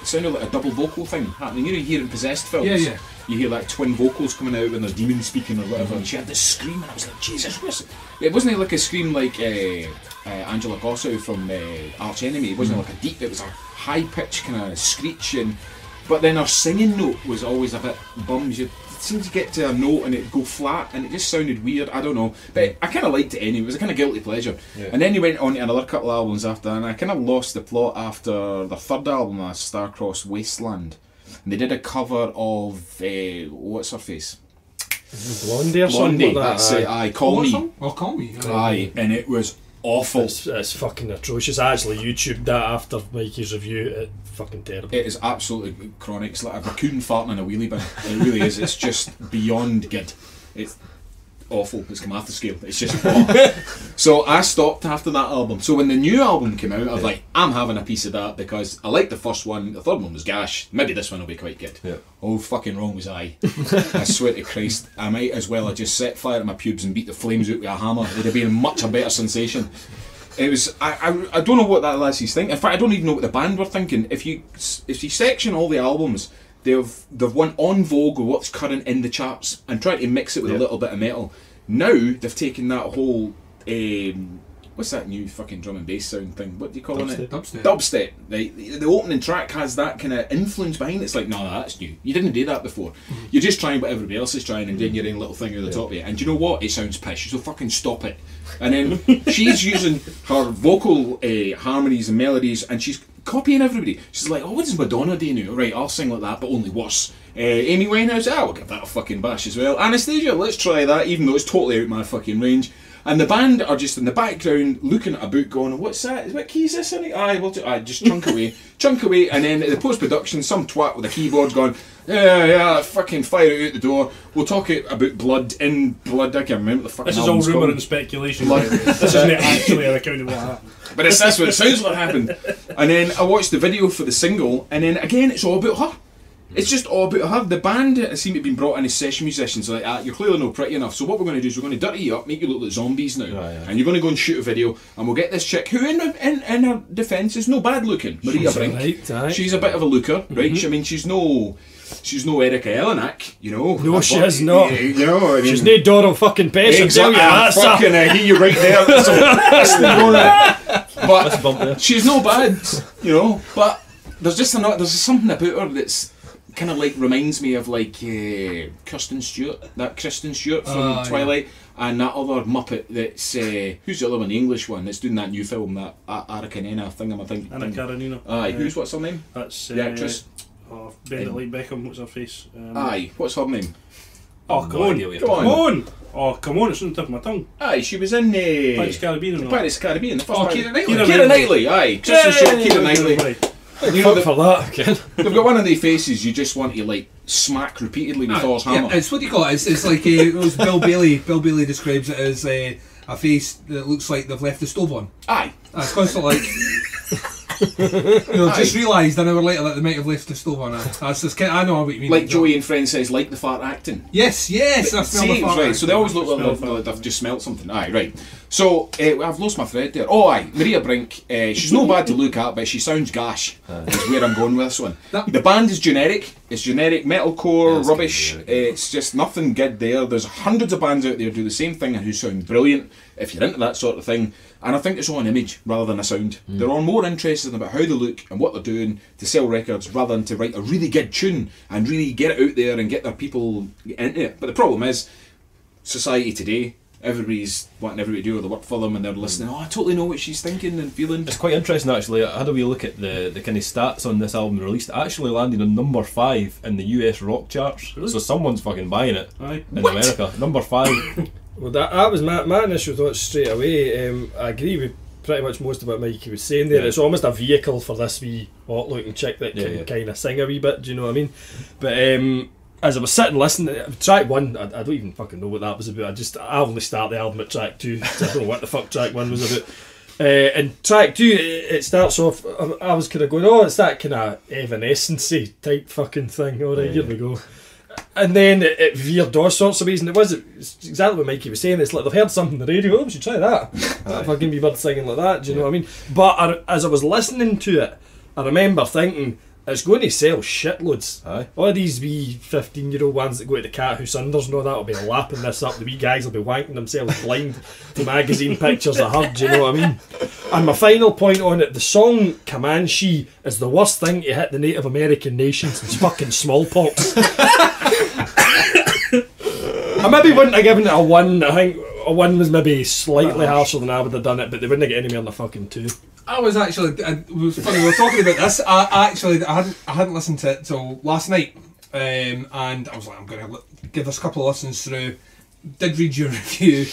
sounded like a double vocal thing happening. You know, you hear in possessed films, you hear like twin vocals coming out when there's demons speaking or whatever, and she had this scream, and I was like, Jesus Christ! It wasn't like a scream like Angela Gossow from Arch Enemy. It wasn't like a deep. It was a high pitched kind of screeching, but then her singing note was always a bit bums. You'd seem to get to a note and it'd go flat, and it just sounded weird. I don't know, but I kind of liked it anyway. It was a kind of guilty pleasure. And then he went on to another couple of albums after, and I kind of lost the plot after the third album, Star-Crossed Wasteland. And they did a cover of what's her face? Blondie or something like that. That's it. Aye, Call Me. Or Call Me. Aye, and it was awful. It's fucking atrocious. I actually YouTubed that after Mikey's review. It's fucking terrible. It is absolutely chronic. It's like a raccoon farting in a wheelie bin. It really is. It's just beyond good. It's awful. It's come off the scale. It's just So I stopped after that album. So when the new album came out, I was like, I'm having a piece of that because I liked the first one. The third one was gash. Maybe this one will be quite good. Oh, fucking wrong was I. I swear to Christ, I might as well have just set fire to my pubes and beat the flames out with a hammer. It would have been much a better sensation. It was. I don't know what that lassie's thinking. In fact, I don't even know what the band were thinking. If you section all the albums, they've won on vogue with what's current in the charts and tried to mix it with a little bit of metal. Now they've taken that whole what's that new fucking drum and bass sound thing? What do you call it? Dubstep. Right? The opening track has that kind of influence behind it. It's like, no, that's new. You didn't do that before. You're just trying what everybody else is trying and doing your own little thing at the top of it. And do you know what? It sounds pish. So fucking stop it. And then she's using her vocal harmonies and melodies, and she's copying everybody. She's like, oh, what does Madonna do now? Right, I'll sing like that, but only worse. Amy Winehouse, I'll give that a fucking bash as well. Anastasia, let's try that, even though it's totally out my fucking range. And the band are just in the background looking at a book going, what's that? What key is this in it? Aye, well, just chunk away, and then the post-production, some twat with a keyboard going, yeah, fucking fire it out the door. We'll talk about blood, I can't remember the fucking This is all rumour and speculation. This isn't actually an account of what happened. But that's what it sounds like happened. And then I watched the video for the single, and then again, it's all about her. It's just all about her. The band seem to have been brought in as session musicians. Like, you're clearly not pretty enough. So what we're going to do is we're going to dirty you up, make you look like zombies now, and you're going to go and shoot a video. And we'll get this chick who, in her defence, is no bad looking. Maria Brink. Right, she's a bit of a looker, right? I mean, she's no Erika Eleniak, you know. No, she is not. You know, I mean, she's no Doral fucking Bess. Exactly. I hear you right there. But she's no bad, you know. But there's something about her that's kind of like reminds me of like Kristen Stewart from Twilight, and that other Muppet that's who's the other one, the English one that's doing that new film, that Anna Karenina thing. Anna Karenina. Aye, what's her name? That's the actress. Bend It Like Beckham. What's her face? Aye, what's her name? Oh, come on! Oh, come on! It's on the tip of my tongue. Aye, she was in Pirates of the Caribbean. Pirates of the Caribbean. The first Keira Knightley. Aye, Kristen Stewart, Keira Knightley. You know, for that again. They've got one of the faces you just want to like smack repeatedly with Thor's hammer. It's what do you call it? It's like it was Bill Bailey. Bill Bailey describes it as a face that looks like they've left the stove on. Aye. It's constantly like. Just realised an hour later that they might have left the stove on. That's just I know what you mean. Like Joey and Friends says, like the fart acting. Yes. I smell the fart. Right. So they always look like they've just smelt something. Aye, right. So I've lost my thread there. Oh, aye, Maria Brink. She's no bad to look at, but she sounds gash. Is where I'm going with this one. The band is generic. It's generic metalcore rubbish. It's just nothing good there. There's hundreds of bands out there who do the same thing and who sound brilliant. If you're into that sort of thing. And I think it's all an image rather than a sound. They're all more interested about how they look and what they're doing to sell records rather than to write a really good tune and really get it out there and get their people into it. But the problem is, society today, everybody's wanting everybody to do all the work for them and they're listening, I totally know what she's thinking and feeling. It's quite interesting actually. I had a wee look at the kind of stats on this album released. It actually landed on number 5 in the US rock charts. Really? So someone's fucking buying it in America. Number 5. Well, that was my initial thoughts straight away. I agree with pretty much most of what Mikey was saying there. Yeah. It's almost a vehicle for this wee hot looking chick that can kind of sing a wee bit. Do you know what I mean? But as I was sitting listening, track 1, I don't even fucking know what that was about. I only start the album at track 2. So I don't know what the fuck track 1 was about. And track 2, it starts off. I was kind of going, oh, it's that kind of Evanescence type fucking thing. All right, here we go. And then it veered all sorts of ways, and it's exactly what Mikey was saying. It's like they've heard something on the radio. Oh, we should try that. That fucking wee bird singing like that. Do you know what I mean? But as I was listening to it, I remember thinking, it's going to sell shitloads. Aye. All these wee 15-year-old ones that go to the Cat House Unders and all that will be lapping this up. The wee guys will be wanking themselves blind to magazine pictures of her. Do you know what I mean? And my final point on it, the song Comanche is the worst thing to hit the Native American nation since fucking smallpox. I maybe wouldn't have given it a 1. I think a 1 was maybe slightly harsher than I would have done it, but they wouldn't get anywhere in the fucking 2. I was actually. It was funny. We were talking about this. I hadn't listened to it till last night, and I was like, I'm going to give this a couple of listens through. Did read your review,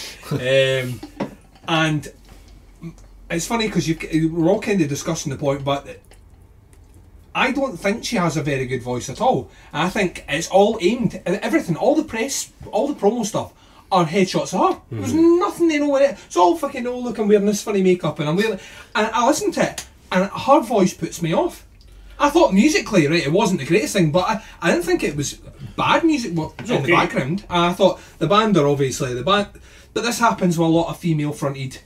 and it's funny because we're all kind of discussing the point, but I don't think she has a very good voice at all. I think it's all aimed at everything, all the press, all the promo stuff are headshots of her. There's nothing they know in it. It's all fucking, oh look, I'm wearing this funny makeup and I'm wearing, and I listened to it and her voice puts me off. I thought musically, right, it wasn't the greatest thing, but I didn't think it was bad music in the background. I thought the band are obviously the band, but this happens with a lot of female fronted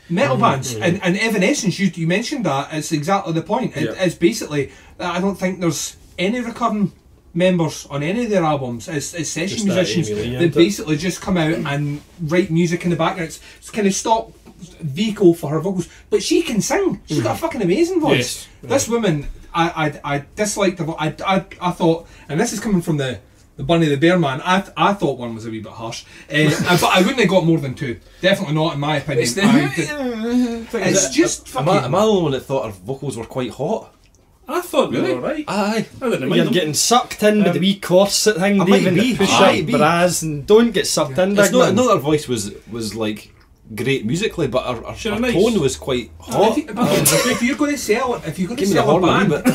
metal bands, and Evanescence, you mentioned that, it's exactly the point. It's basically, I don't think there's any recurring members on any of their albums as session Just that musicians Amy Lee, that isn't it? basically just come out and write music in the background. It's kind of stock vehicle for her vocals, but she can sing. She's got a fucking amazing voice. Yes. This woman, I disliked her. I thought, and this is coming from the Bunny the Bear man, I thought 1 was a wee bit harsh, but I wouldn't have got more than 2. Definitely not, in my opinion. It's just fucking. Am I the only one that thought her vocals were quite hot? I thought they Really? were alright. Aye. I didn't mind You're them. getting sucked in with the wee corset thing, I might Dave, and be, the push I might up be. bras, and don't get sucked in, It's big not, man. not that her voice was like great musically, but her Sure, her nice. tone was quite hot. If you're going to sell, if you're going to Give me the sell a horn a wee band, bit.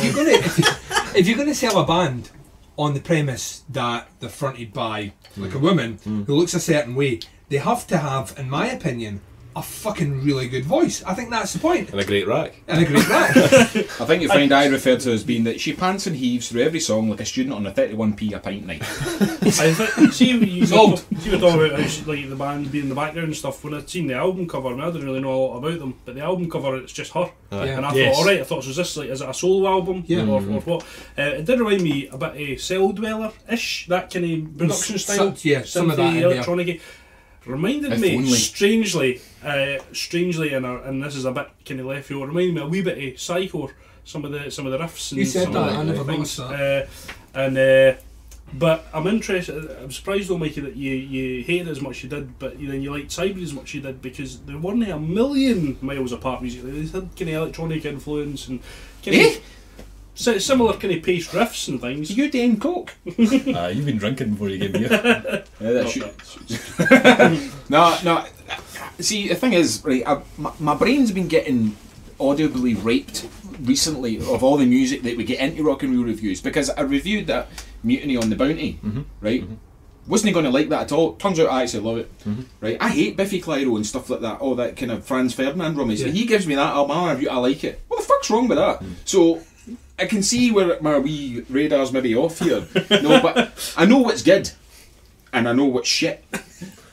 if you're going to sell a band on the premise that they're fronted by like a woman who looks a certain way, they have to have, in my opinion, a fucking really good voice. I think that's the point. And a great rack. And a great rap. I think you'll find I referred to as being that she pants and heaves through every song like a student on a 31p a pint night. I think, see, you Sold. were talking about how like the band being in the background and stuff. When I'd seen the album cover, I mean, I didn't really know a lot about them, but the album cover, it's just her. Yeah. And I Yes. thought, alright, I thought, so is this like, is it a solo album? Yeah. Or what? It did remind me a bit of Cell Dweller-ish, that kind of production style. Yeah, some of that in there. electronic. Reminded If me, only. strangely, and this is a bit kind of left field, reminded me a wee bit of Psycho, some of the riffs and You said some that, of the I never things. noticed that. But I'm interested. I'm surprised though, Mikey, that you hated it as much as you did, but then you liked Cybrid as much as you did, because they weren't a million miles apart musically. They had kind of electronic influence and kind of similar kind of paced riffs and things. You doing coke? You've been drinking before you came here. Yeah, that Not should. No. See, the thing is, right, my brain's been getting audibly raped recently of all the music that we get into Rock and Roll reviews, because I reviewed that Mutiny on the Bounty, right? Wasn't going to like that at all. Turns out I actually love it. Right? I hate Biffy Clyro and stuff like that. All that kind of Franz Ferdinand rubbish. Yeah. He gives me that album review. I like it. What the fuck's wrong with that? So I can see where my wee radar's maybe off here. No, but I know what's good, and I know what's shit.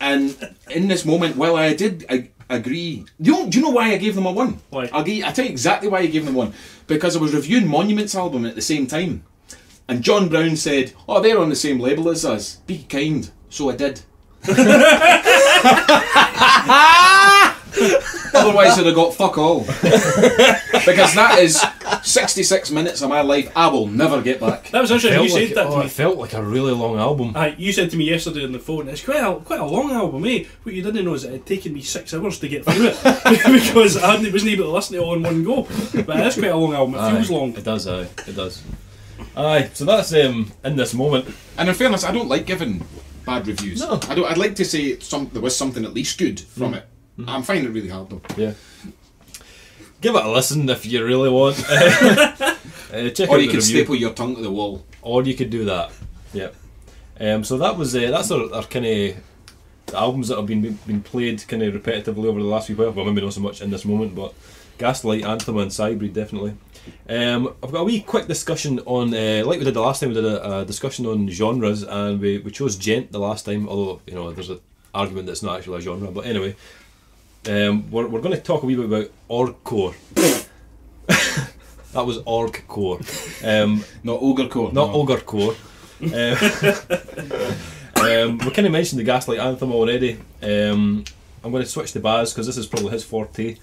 And in this moment, while I did agree, do you know why I gave them a 1? Why? I'll tell you exactly why I gave them 1. Because I was reviewing Monument's album at the same time. And John Brown said, "Oh, they're on the same label as us. Be kind." So I did. Otherwise, I'd have got fuck all. Because that is 66 minutes of my life I will never get back. That was interesting. You said that to me. It felt like a really long album. You said to me yesterday on the phone, it's quite a long album, eh? What you didn't know is it had taken me 6 hours to get through it because I wasn't able to listen to it all in one go. But it is quite a long album. It feels long. It does, aye. It does. Aye, so that's in this moment. And in fairness, I don't like giving bad reviews. No. I'd like to say there was something at least good from it. I'm finding it really hard though. Yeah. give it a listen if you really want. Check Or out you the could review. staple your tongue to the wall. Or you could do that. Yep. So that was that's our kind of albums that have been played kind of repetitively over the last few weeks. Well, maybe not so much in this moment, but Gaslight, Anthem, and Cybreed definitely. I've got a wee quick discussion on like we did the last time. We did a discussion on genres, and we chose gent the last time. Although there's an argument that it's not actually a genre, but anyway, we're going to talk a wee bit about orgcore. That was orgcore. Not ogrecore. Not ogrecore. We kind of mentioned the Gaslight Anthem already. I'm going to switch to Baz because this is probably his forte.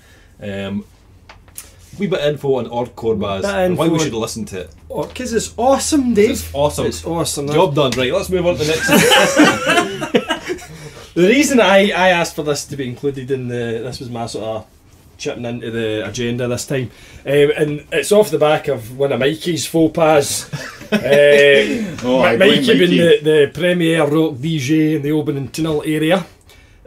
Wee bit of info on orgcore, Baz, and why we should listen to it. Because it's awesome, Dave. It's awesome. It's awesome. Job done. Right, let's move on to the next. The reason I asked for this to be included in this was my sort of chipping into the agenda this time, and it's off the back of one of Mikey's faux pas. Mikey being the premier rock DJ in the Oban and Tunnel area.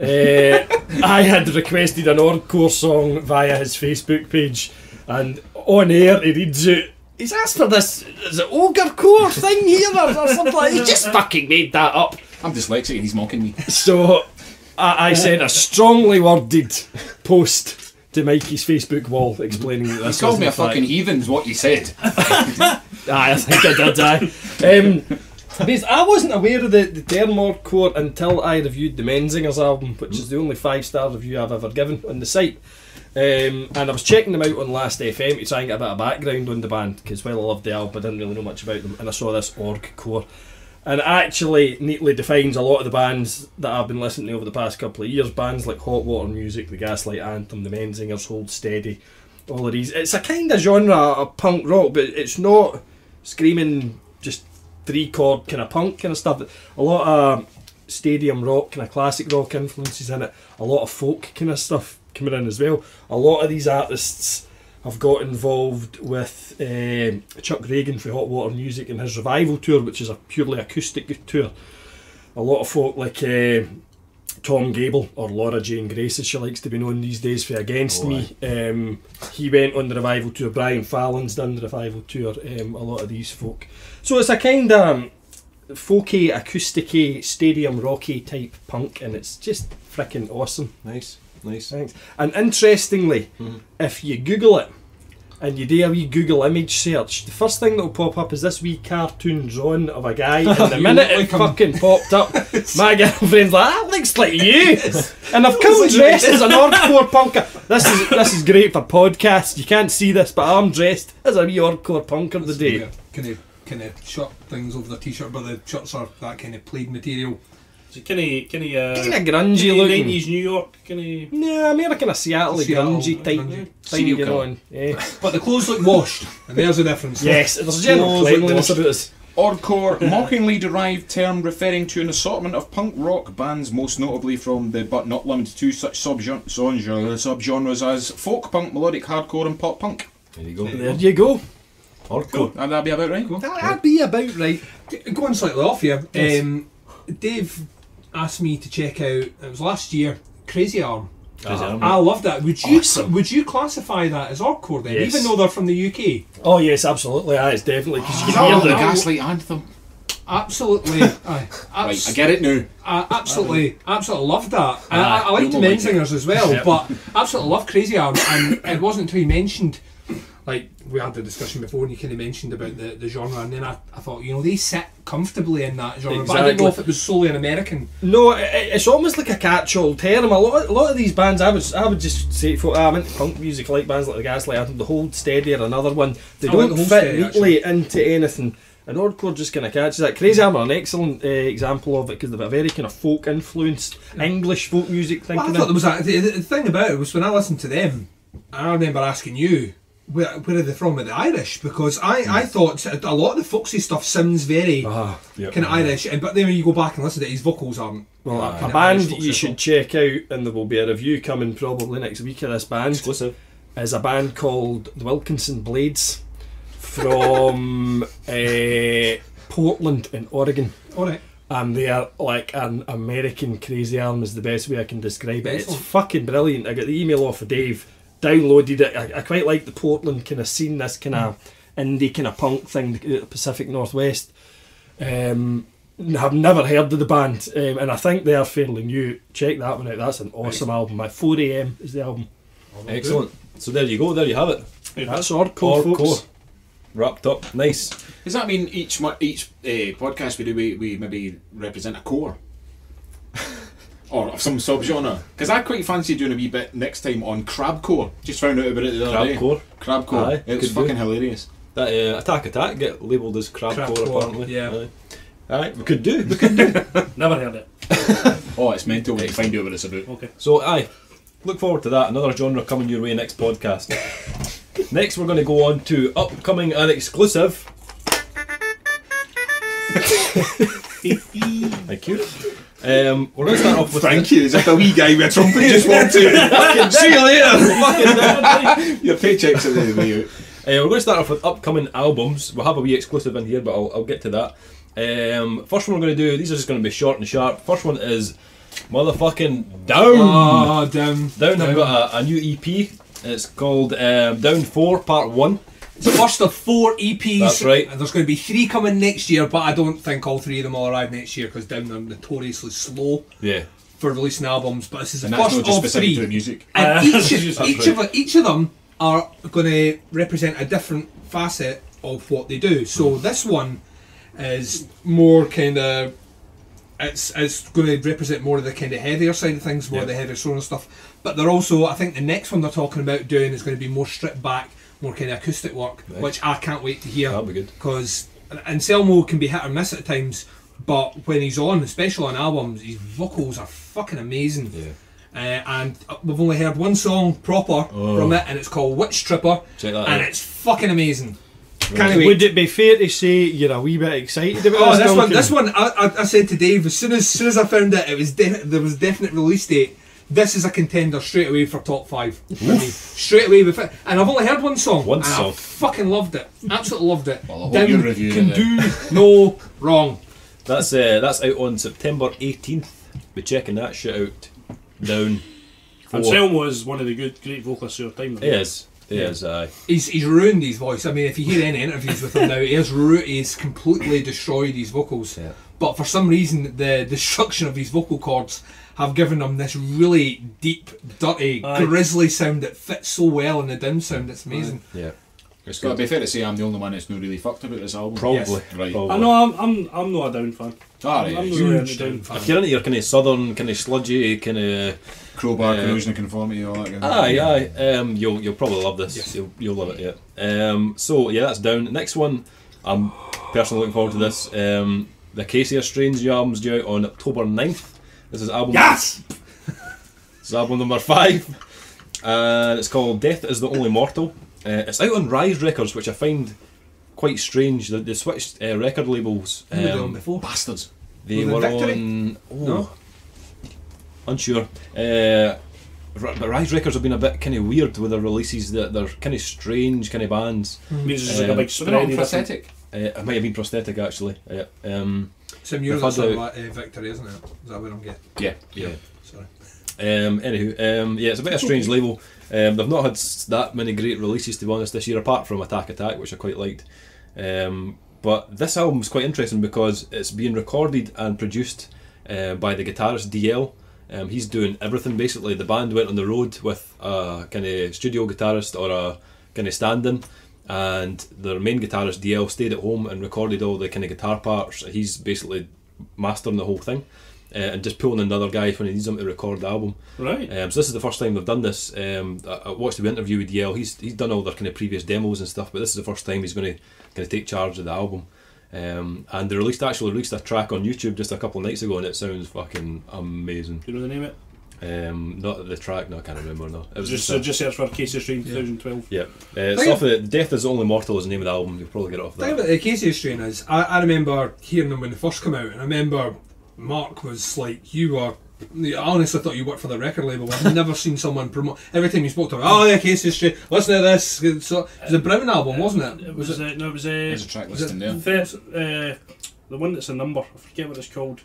I had requested an orgcore song via his Facebook page, and on air he reads it. He's asked for this. Is it ogrecore thing here or something? He just fucking made that up. I'm dyslexic and he's mocking me. So I sent a strongly worded post to Mikey's Facebook wall explaining that this You called me a wasn't fucking fact. heathen, is what you said. I think I did. Because I wasn't aware of the term orgcore until I reviewed the Menzingers album, which is the only 5-star review I've ever given on the site. And I was checking them out on Last FM to try and get a bit of background on the band, because while I loved the album I didn't really know much about them, and I saw this orgcore, and it actually neatly defines a lot of the bands that I've been listening to over the past couple of years. Bands like Hot Water Music, the Gaslight Anthem, the Menzingers, Hold Steady, all of these. It's a kind of genre of punk rock, but it's not screaming just 3-chord kind of punk kind of stuff. A lot of stadium rock, kind of classic rock influences in it, a lot of folk kind of stuff coming in as well. A lot of these artists have got involved with Chuck Reagan for Hot Water Music and his revival tour, which is a purely acoustic tour. A lot of folk like Tom Gable, or Laura Jane Grace as she likes to be known these days, for Against Me. He went on the revival tour. Brian Fallon's done the revival tour. A lot of these folk. So it's a kind of folky, acoustic-y, stadium rocky type punk, and it's just freaking awesome. Nice. Thanks. And interestingly, if you Google it and you do a wee Google image search, the first thing that will pop up is this wee cartoon drawing of a guy, and the minute it fucking popped up, my girlfriend's like, that looks like you. And I've come dressed as an orgcore punker. This is great for podcasts. You can't see this, but I'm dressed as a wee orgcore punker today. Kind of shirt things over the t-shirt, but the shirts are that kind of plaid material. So kind of grungy looking. 90s New York, kind of. Yeah, American Seattle grungy type grungy. thing Serial going killer. on. Yeah. But the clothes look washed, and there's a difference. Yes, there's a general Clothes look cleanliness washed. about this. Ordcore, mockingly derived term referring to an assortment of punk rock bands, most notably from the but not limited to such subgenres as folk punk, melodic hardcore, and pop punk. There you go. There you go. Orgcore. That'd be about right. That'd be about right. Going slightly off here, Yes. Dave asked me to check out, it was last year, Crazy Arm. Crazy Arm. I love that. Would you classify that as orgcore then, Yes. even though they're from the UK? Oh yes, absolutely. Aye, it's definitely, because you Oh, can the hear the Gaslight Anthem. Absolutely. Aye. Right, I get it now. I absolutely love that. And I like the you'll like Menzingers as well, Yep. but absolutely love Crazy Arm. And it wasn't until he mentioned, like we had the discussion before, and you kind of mentioned about the genre, and then I thought, they sit comfortably in that genre. But I didn't know if it was solely an American. No, it's almost like a catch-all term. A lot of these bands, I would just say, I'm into punk music, like bands like the Gaslight Anthem, the Hold Steady or another one. They I don't like the Hold fit Steady, neatly into anything. And Ordcore just kind of catches that. Crazy Arm are an excellent example of it, because they've a very kind of folk-influenced English folk music thing. Well, I thought there was the thing about it was when I listened to them, I remember asking you, where are they from? Are they Irish? Because I thought a lot of the folksy stuff sounds very Yep. kind of Irish, but then when you go back and listen to it, his vocals aren't. Well, a kind of band Irish folksy you at should all. check out, and there will be a review coming probably next week of this band, Exclusive. is a band called the Wilkinson Blades from Portland in Oregon. Alright. And they are like an American Crazy Arm is the best way I can describe it. It's Excellent. fucking brilliant. I got the email off of Dave downloaded it. I quite like the Portland kind of scene, this kind of indie kind of punk thing, the Pacific Northwest. Have never heard of the band, and I think they are fairly new. Check that one out. That's an awesome album. At 4 AM is the album. Excellent. So there you go. There you have it. That's Ordcore, folks. Ordcore. Wrapped up. Nice. Does that mean each podcast we do, we maybe represent a core? Or of some subgenre? Because I quite fancy doing a wee bit next time on Crabcore. Just found out about it the other day. Crabcore. Crabcore. Aye, It was could fucking do. hilarious. That Attack get labelled as Crabcore Crabcore, apparently. yeah. Aye. Aye, we could do. Never heard it. Oh, it's mental when you find out what it's about. Okay. So aye, look forward to that. Another genre coming your way next podcast. Next, we're going to go on to upcoming and exclusive. Thank you. We're going to start off with. Thank you. As if a wee guy with a trumpet just walked in. Fucking see you later. Your paychecks are the way out. We're going to start off with upcoming albums. We'll have a wee exclusive in here, but I'll get to that. First one we're going to do. These are just going to be short and sharp. First one is motherfucking Down. Oh, damn. Down have got a new EP. It's called Down 4 Part 1. It's the first of 4 EPs. That's right. And there's going to be 3 coming next year, but I don't think all 3 of them will arrive next year because Down are notoriously slow Yeah. for releasing albums. But this is the And that's first not just of specific 3. to the music. And That's each of them are going to represent a different facet of what they do. So this one is more kind of. It's going to represent more of the kind of heavier side of things, more of the heavier solo stuff. But they're also, I think the next one they're talking about doing is going to be more stripped back, more kind of acoustic work, Nice. which I can't wait to hear. That'll be good. Because Anselmo can be hit or miss at times, but when he's on, especially on albums, his vocals are fucking amazing. Yeah. And we've only heard one song proper from it, and it's called Witch Tripper, Check that and out. it's fucking amazing. Can't wait. Would it be fair to say you're a wee bit excited about Oh, this? this one! I said to Dave as soon as I found it was there was definite release date. This is a contender straight away for top 5 for me. Straight away with it, and I've only heard one song. One and song. I fucking loved it. Absolutely loved it. Well, I hope Down you're reviewing can it. do no wrong. That's out on September 18th. Be checking that shit out. Down 4. Anselmo is one of the great vocalists of your time. He is. He is, aye. He's ruined his voice. I mean, if you hear any interviews with him now, he's completely destroyed his vocals. Yeah. But for some reason, the destruction of his vocal cords have given him this really deep, dirty, Aye. grisly sound that fits so well in the dim sound. It's amazing. Yeah. It's But it'd good. be fair to say I'm the only one that's not really fucked about this album. Probably. Yes. Right. Probably. I know I'm not a Down fan. Alright, I'm not huge really a Down Down fan. If you're into your kind of southern, kind of sludgy, kind of Crowbar, corrosion of conformity, all that. aye, you'll probably love this. Yes. You'll love it, yeah. So yeah, that's Down. Next one, I'm personally looking forward to this. The Acacia Strains new album's due out on October 9th. This is album. Yes! This is album number 5, and it's called Death Is the Only Mortal. It's out on Rise Records, which I find quite strange. They switched record labels. Who were they on before? Bastards. They Was were it Victory? on. No? Unsure. But Rise Records have been a bit kind of weird with their releases. That they're kind of strange kind of bands. Means it's just like a big So they're not spread. prosthetic. It might have been prosthetic actually. Yeah. Sim, you're They've that's had on Victory, isn't it? Is that what I'm getting? Yeah. Yeah. Sorry. Anywho, yeah, it's a bit of a strange label. They've not had that many great releases, to be honest, this year, apart from Attack, which I quite liked. But this album's quite interesting because it's being recorded and produced by the guitarist DL. He's doing everything basically. The band went on the road with a kind of studio guitarist or a kind of stand-in, and their main guitarist DL stayed at home and recorded all the kind of guitar parts. He's basically mastering the whole thing. And just pulling another guy when he needs him to record the album. Right. So this is the first time they've done this. I watched the interview with DL. He's done all their kind of previous demos and stuff, but this is the first time he's going to take charge of the album. And they actually released a track on YouTube just a couple of nights ago, and it sounds fucking amazing. Do you know the name of it? Not the track, no, I can't remember. No, it was Just a- search for Acacia Strain 2012. yeah. It's Thing- off the Death Is the Only Mortal is the name of the album. You'll probably get it off The thing that. about the Acacia Strain is, I remember hearing them when they first came out, and I remember Mark was like, I honestly thought you worked for the record label. I've never seen someone promote. Every time you spoke to him, oh, the Acacia Strain, listen to this. So, it was a Brown album, wasn't it? It was no, it was There's a track Was it listing there. the one that's a number. I forget what it's called.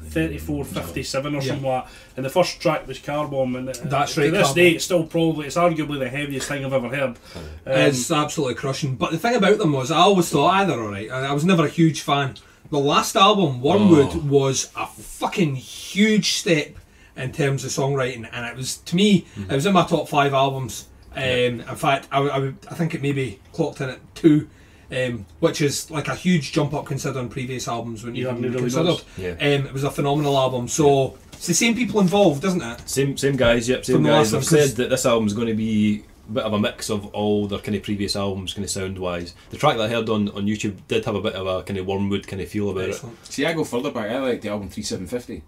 34:57 or Yeah. something like that. And the first track was Car Bomb, and That's to right, this Car day Bomb. it's still probably, it's arguably the heaviest thing I've ever heard. It's absolutely crushing. But the thing about them was, I always thought, they're alright. I was never a huge fan. The last album, Wormwood, was a fucking huge step in terms of songwriting, and it was, to me, it was in my top 5 albums. In fact, I think it maybe clocked in at 2. Which is like a huge jump up considering previous albums when you Yeah, haven't it really considered. does. Yeah. It was a phenomenal album. So it's the same people involved, isn't it? Same guys, yep, same From the guys. last They've one, said that this album's going to be a bit of a mix of all their kind of previous albums, kind of sound wise. The track that I heard on YouTube did have a bit of a kind of Wormwood kind of feel about Excellent. See, I go further back. I like the album 3750,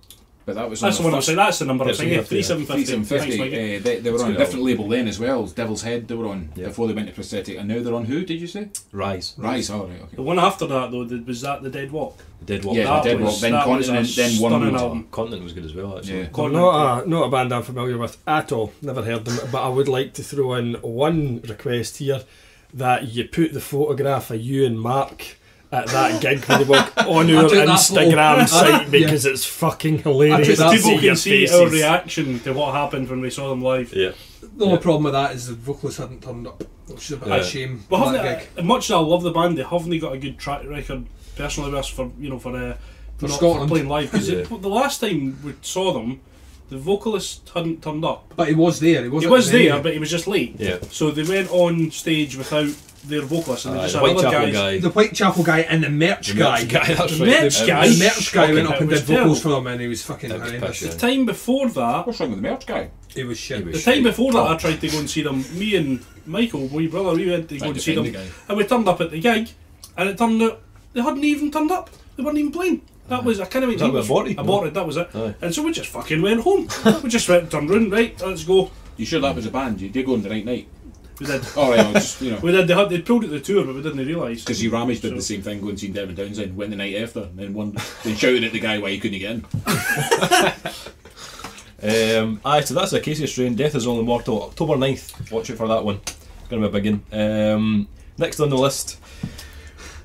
but that was on That's the their one I'm first- saying, that's the number I'm That's thinking. the number, yeah. 3750. 3750. They were That's on a good different label then as well. Devil's Head. They were on Yeah. before they went to Prosthetic, and now they're on who? Did you say? it. Rise, Rise. Oh right. Okay. The one after that though, was that the Dead Walk? Dead Walk. Yeah, That Dead was- Walk. Then that was a Continent. Then stunning Wormwood. album. Continent was good as well, actually. Yeah. Continent. Not a band I'm familiar with at all. Never heard them, but I would like to throw in one request here, that you put the photograph of you and Mark at that gig when they walk on I our took that Instagram photo. site because it's fucking I hilarious. took that to People see can your see faces. our reaction to what happened when we saw them live. Yeah. The only problem with that is the vocalist hadn't turned up, which is a bit of Yeah. a shame. But on that haven't gig. much as I love the band, they haven't got a good track record personally with us for For not Scotland. playing live. Because Yeah. the last time we saw them, the vocalist hadn't turned up. But he was there. He was, He at was the venue. there, but he was just late. Yeah. So they went on stage without their vocalist, and they just the had other Whitechapel guys. guy. The Whitechapel guy and the merch The guy. merch guy, that's The right. merch It guy. was The merch guy went up It and was did vocals terrible. for them, and he was fucking That was horrendous. pish, The time before that, What's wrong with the merch guy? He was shit. He was the shit. time before that, I tried to go and see them. Me and Michael, my brother, we went to go and see them, Defend the guy. and we turned up at the gig, and it turned out they hadn't even turned up. They weren't even playing. That was, I can't even. Was that aborted? Aborted. That was it. Aye. And so we just fucking went home. We just went, turned round, right? Let's go. You sure that was a band? You did go on the right night. We did. Oh right, just We did. They'd pulled at the tour, but we didn't realise. because you Ramage did So- the same thing, going and seen Devin Townsend, went the night after, and then shouted at the guy why he couldn't get in. So that's Acacia Strain. Death is Only Mortal. October 9th. Watch it for that one. It's going to be a big one. Next on the list.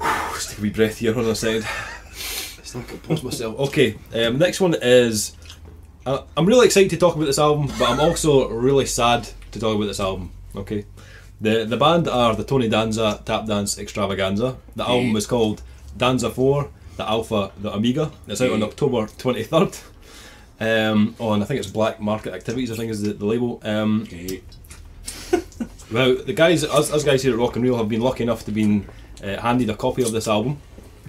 Let's take a wee breath here on the side. Let's not compose myself. Okay. Next one is. I'm really excited to talk about this album, but I'm also really sad to talk about this album. Okay. The band are the Tony Danza Tap Dance Extravaganza. The album is called Danza 4, the Alpha, the Omega. It's out on October 23rd. On I think it's Black Market Activities, I think is the label. Okay. Well, the guys, us guys here at Rock and Reel have been lucky enough to be handed a copy of this album.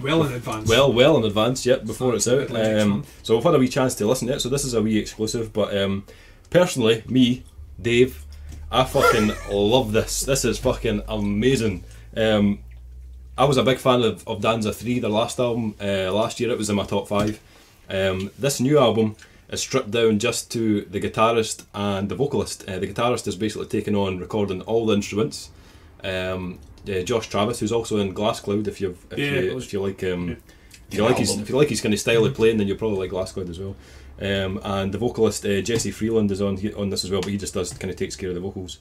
Well in advance. Well in advance, yep, before it's out. Next month. So we've had a wee chance to listen to it. So this is a wee exclusive. But personally, me, Dave, I fucking love this. This is fucking amazing. I was a big fan of Danza 3, their last album. Last year it was in my top 5. This new album is stripped down just to the guitarist and the vocalist. The guitarist is basically taking on recording all the instruments. Josh Travis, who's also in Glasscloud, if you like his kind of style of playing, then you'll probably like Glasscloud as well. And the vocalist Jesse Freeland is on this as well, but he just takes care of the vocals.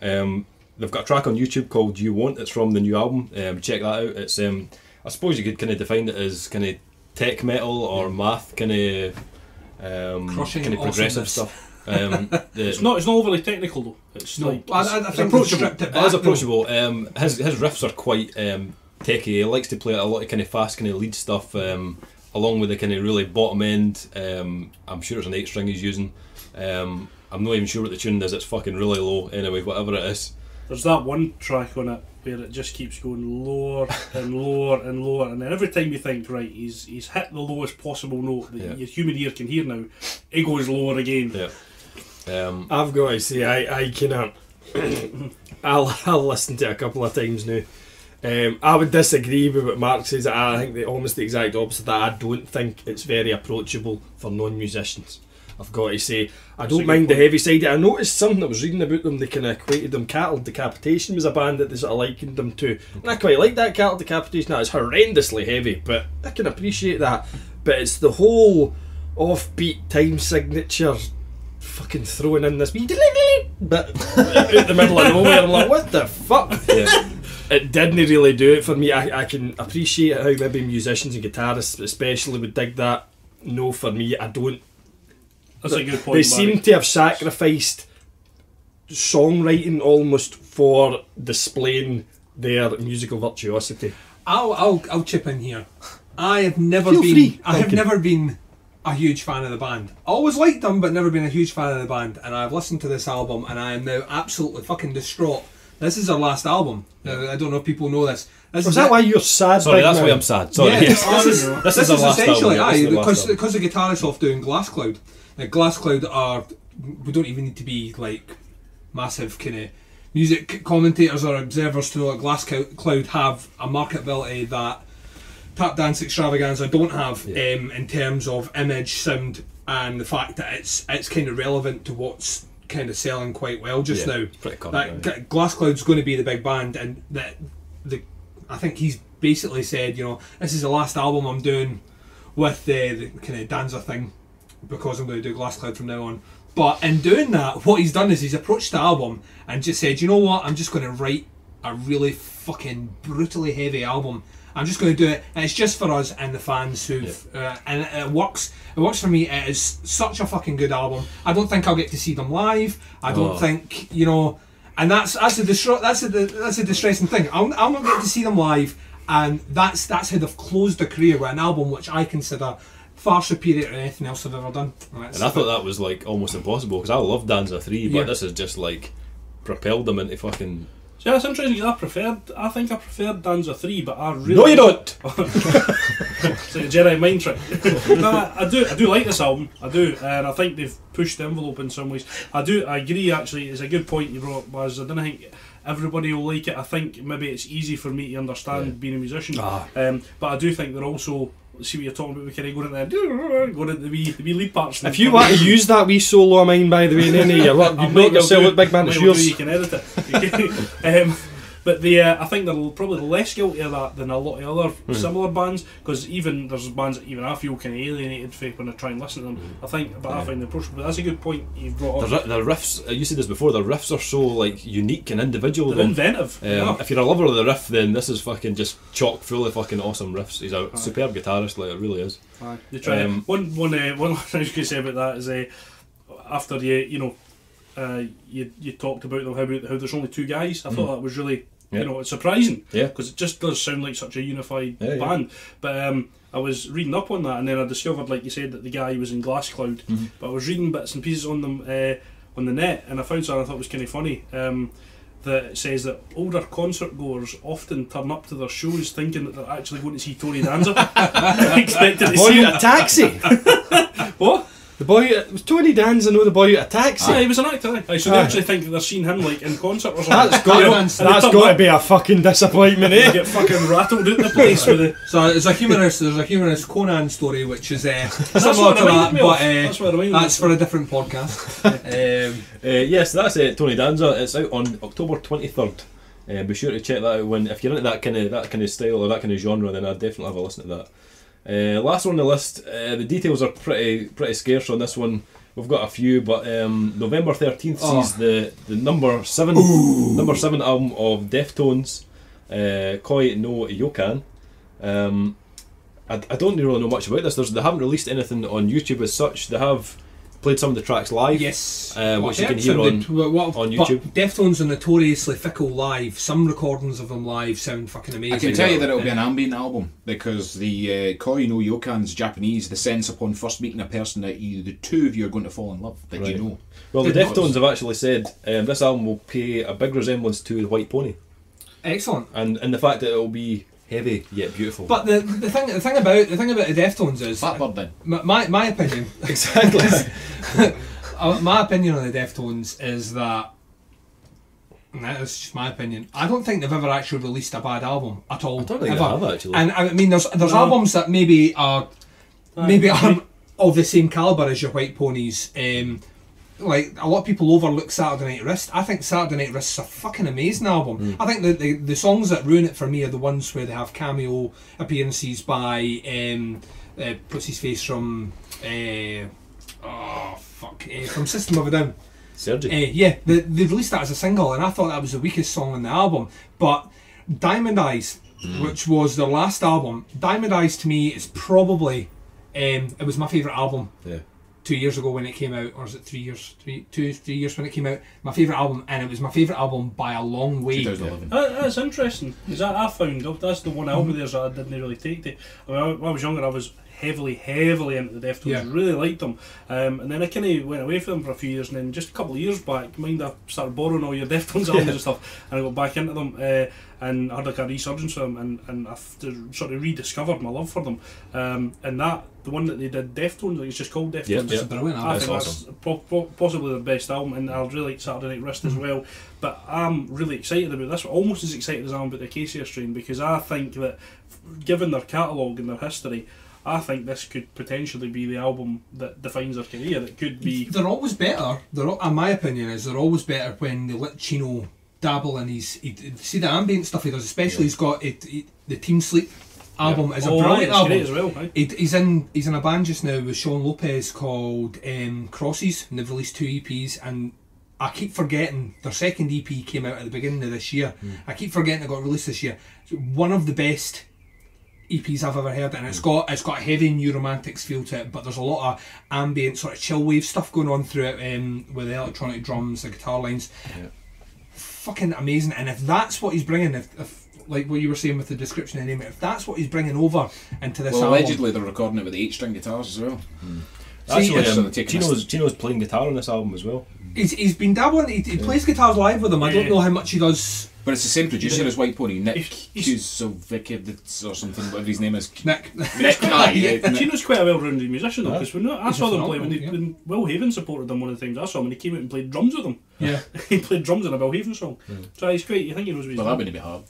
They've got a track on YouTube called You Won't. It's from the new album. Check that out. It's I suppose you could kind of define it as kind of tech metal or math kind of Crushing kind of progressive awesomeness. stuff. It's not overly technical though. It's No, like I it's think approachable. they've stripped it It back. is though. approachable. His riffs are quite techy. He likes to play a lot of kind of fast kind of lead stuff, along with the kind of really bottom end. I'm sure it's an 8-string he's using. I'm not even sure what the tune is. It's fucking really low anyway. Whatever it is. There's that one track on it where it just keeps going lower and lower and lower, and then every time you think, right, he's hit the lowest possible note that Yeah. your human ear can hear now, it goes lower again. Yeah. I've got to say, I kind of, I'll listen to it a couple of times now. I would disagree with what Mark says. I think almost the exact opposite. That I don't think it's very approachable for non-musicians. I've got to say, I That's a don't good mind the point. heavy side. I noticed something I was reading about them. They kind of equated them. Cattle Decapitation was a band that they sort of likened them to, and I quite like that. Cattle Decapitation. That is horrendously heavy, but I can appreciate that. But it's the whole offbeat time signature fucking throwing in this wee bit out the middle of nowhere. I'm like, what the fuck? Yeah. It didn't really do it for me. I can appreciate how maybe musicians and guitarists especially would dig that. no, for me, I don't. That's a good point. They seem to have sacrificed songwriting almost for displaying their musical virtuosity. I'll chip in here. I have never Feel been. free, I have Duncan. never been a huge fan of the band. Always liked them, but never been a huge fan of the band. And I've listened to this album, and I am now absolutely fucking distraught. This is their last album. Now, I don't know if people know this. This Was is that it. why you're sad? Sorry, Big that's Man? why I'm sad. Sorry. Yeah, Yes. this is the last essentially album, yeah, this is the last album. because the guitarist's off doing Glass Cloud. Now, Glass Cloud are, we don't even need to be like massive kind of music commentators or observers to know that Glass Cloud have a marketability that Tap Dance Extravaganza don't have, in terms of image, sound, and the fact that it's kind of relevant to what's kind of selling quite well just Yeah, now. it's pretty current, right. Glass Cloud's going to be the big band, and I think he's basically said, you know, this is the last album I'm doing with the kind of Danza thing, because I'm going to do Glass Cloud from now on. But in doing that, what he's done is he's approached the album and just said, you know what, I'm just going to write a really fucking brutally heavy album. I'm just going to do it, and it's just for us and the fans who've, and it works. It works for me. It is such a fucking good album. I don't think I'll get to see them live. I don't think, you know, and that's a distressing thing. I'll not get to see them live, and that's how they've closed their career with an album which I consider far superior to anything else they've ever done. And I thought that was like almost impossible because I love Danza 3, but Yeah. this has just like propelled them into fucking. So yeah, it's interesting. I think I preferred Danza 3, but I really. No, you don't. It's like a Jedi mind trick. No, I do like this album. I do, and I think they've pushed the envelope in some ways. I agree. Actually, it's a good point you brought up, Baz. I don't think everybody will like it. I think maybe it's easy for me to understand being a musician, but I do think they're also. See what you're talking about. We kind of going into the wee lead parts. If you want to use that wee solo of mine, by the way, Nenny, you'd make yourself look big man. It's yours. You can edit it. But I think they're probably less guilty of that than a lot of other similar bands, because even there's bands that even I feel kind of alienated for when I try and listen to them. I think, but I find them approachable. But that's a good point you've brought up. The riffs, you said this before, the riffs are so like unique and individual. They're inventive. If you're a lover of the riff, then this is fucking just chock full of fucking awesome riffs. He's a superb guitarist, like it really is. They try. One thing I was going to say about that is after you talked about them, how there's only two guys. I thought that was really it's surprising, because it just does sound like such a unified band. But I was reading up on that, and then I discovered, like you said, that the guy was in Glass Cloud. But I was reading bits and pieces on them on the net, and I found something I thought was kind of funny. That it says that older concert goers often turn up to their shows thinking that they're actually going to see Tony Danza. Expected to Boy see out a taxi. what? The boy, it was Tony Danza, no the boy out a taxi. He was an actor. So they actually think that they're seeing him like in concert or something. That's got to be a fucking disappointment, They eh? get fucking rattled out the place with it. So there's a humorous Conan story which is similar what to reminded that, me of. but That's what reminded me that's of. for a different podcast. Yes, that's it. Tony Danza. It's out on October 23rd. Be sure to check that out. If you're into that kind of style or that kind of genre, then I'd definitely have a listen to that. Last one on the list. The details are pretty scarce on this one. We've got a few, but November 13th sees the number 7 album of Deftones, Koi no Yokan. I don't really know much about this. They haven't released anything on YouTube as such. They have played some of the tracks live, Yes, which you can hear on YouTube. But Deftones are notoriously fickle live. Some recordings of them live sound fucking amazing. I can tell you that it'll be an ambient album, because the Koi no Yokan's Japanese, the sense upon first meeting a person that the two of you are going to fall in love, that you know. Well, the Good Deftones have actually said this album will pay a big resemblance to The White Pony, Excellent. and the fact that it will be heavy yet beautiful. But the thing about the Deftones is Fatbird then. my opinion. Exactly. My opinion on the Deftones is that. That's just my opinion. I don't think they've ever actually released a bad album at all. I don't think ever. they have actually. And I mean, there's albums that maybe are of the same caliber as your White Ponies. Like a lot of people overlook Saturday Night Wrist. I think Saturday Night Wrist is a fucking amazing album. I think the songs that ruin it for me are the ones where they have cameo appearances by what's his face from from System of a Down. Sergi. Yeah, they released that as a single, and I thought that was the weakest song on the album. But Diamond Eyes, which was their last album, Diamond Eyes to me is probably it was my favourite album. Yeah. 2 years ago when it came out, or is it 3 years? 3 years when it came out. My favourite album, and it was my favourite album by a long way. 2011. That's interesting, because I found that's the one album there that I didn't really take to. I mean, when I was younger, I was heavily into the Deftones, Yeah. really liked them, and then I kind of went away from them for a few years, and then just a couple of years back, I started borrowing all your Deftones albums and stuff, and I got back into them, and I had like a resurgence of them, and I've sort of rediscovered my love for them, and the one that they did, Deftones, like it's just called Deftones. Yep, It's a brilliant album. I That's think awesome. that's possibly their best album, and I really like Saturday Night Wrist as well. But I'm really excited about this, almost as excited as I am about the Acacia Strain, because I think that, given their catalogue and their history, I think this could potentially be the album that defines their career. It could be. They're always better. In my opinion, they're always better when they let Chino dabble in see the ambient stuff he does. Especially he's got the Team Sleep album is a brilliant it's great album. as well. Right? He's in a band just now with Sean Lopez called Crosses, and they've released 2 EPs, and I keep forgetting their second EP came out at the beginning of this year. I keep forgetting it got released this year. It's one of the best EPs I've ever heard, and it's got a heavy New Romantics feel to it, but there's a lot of ambient sort of chill wave stuff going on through it, with the electronic drums, the guitar lines. Fucking amazing. And if that's what he's bringing, if like what you were saying with the description and name it, if that's what he's bringing over into this Well, album, allegedly they're recording it with 8-string guitars as well. See, Actually, so they're taking Chino's playing guitar on this album as well. he's been dabbling. He plays guitars live with them. I don't know how much he does. But it's the same producer as White Pony, Nick He's- Kuzovic or something, whatever his name is. Nick. Nick, Nick. Chino's quite a well-rounded musician though, because I He's saw a them play phenomenal, when Will Haven supported them one of the times I saw him, and he came out and played drums with them. Yeah. He played drums in a Will Haven song. So he's great. You think he knows what he's Well, that doing? wouldn't be hard.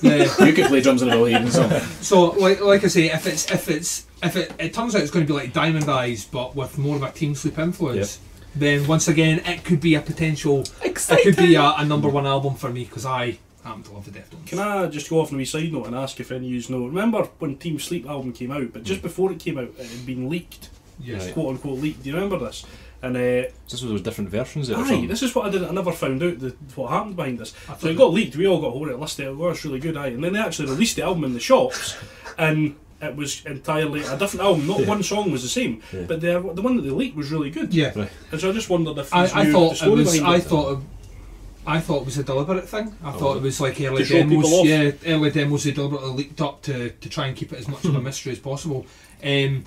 Yeah. You could play drums in a Bill Haven song. So like I say, if it turns out it's going to be like Diamond Eyes, but with more of a Team Sleep influence, then once again it could be a potential. It could be a number one album for me, because I happen to love the Deftones. Can I just go off on a wee side note and ask if any of you know? Remember when Team Sleep album came out, but just before it came out, it had been leaked. Yes. Right. Quote unquote leaked. Do you remember this? And This was different versions of it. or aye, something. this is what I did. I never found out what happened behind this. I So thought it got leaked. We all got hold of it, listed it. Oh, it's really good. Aye, and then they actually released the album in the shops, and it was entirely a different album. Not one song was the same, Yeah. but the one that they leaked was really good. Yeah. Right. And so I just wondered if I you knew thought the it story was. behind I thought it was a deliberate thing. I thought it was like early To show people demos. off. Yeah, early demos they deliberately leaked up to try and keep it as much of a mystery as possible. The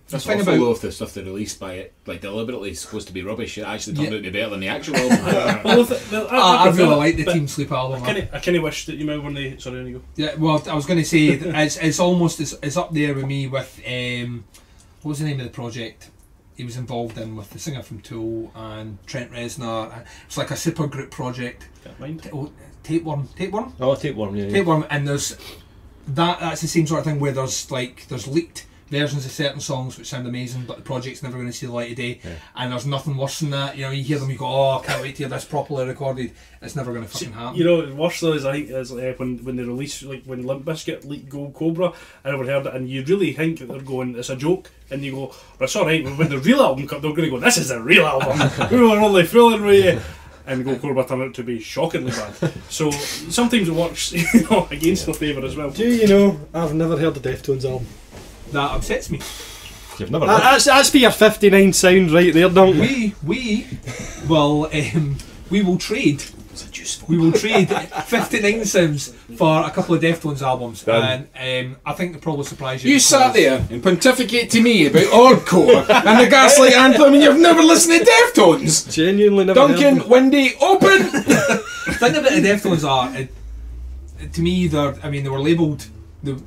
That's thing awful about though, if the stuff they released by it, like deliberately supposed to be rubbish, it actually turned out to be better than the actual album. Well, I prefer really it, like the but Team Sleep album. I kind of wish that you remember when they. Sorry, there you go. Yeah, well, I was going to say it's almost it's up there with me with what was the name of the project he was involved in with the singer from Tool and Trent Reznor. It's like a super group project. Can't mind. Tapeworm. Oh, Tapeworm, yeah. Tapeworm, and there's that's the same sort of thing where there's leaked versions of certain songs which sound amazing, but the project's never going to see the light of day. Yeah. And there's nothing worse than that. You know, you hear them, you go, "Oh, I can't wait to hear this properly recorded." It's never going to fucking happen. You know, worse though is I think is when they release, like when Limp Bizkit leaked Gold Cobra. I never heard it, and you really think that they're going, it's a joke, and you go, well, it's alright. When the real album comes, they're going to go, this is a real album. We were only fooling with you. And Gold Cobra turned out to be shockingly bad. So sometimes it works, against their favour as well. Do you know, I've never heard the Deftones album. That upsets me. You've never heard it? That's for your 59 sound right there, don't we? We will trade. We will trade 59 Sims for a couple of Deftones albums, Done. and I think they'll probably surprise you. You sat there and pontificate to me about Hardcore and the Gaslight Anthem, and you've never listened to Deftones. Genuinely never heard Duncan, them. Windy, open. The thing about the Deftones are, to me, they were labelled.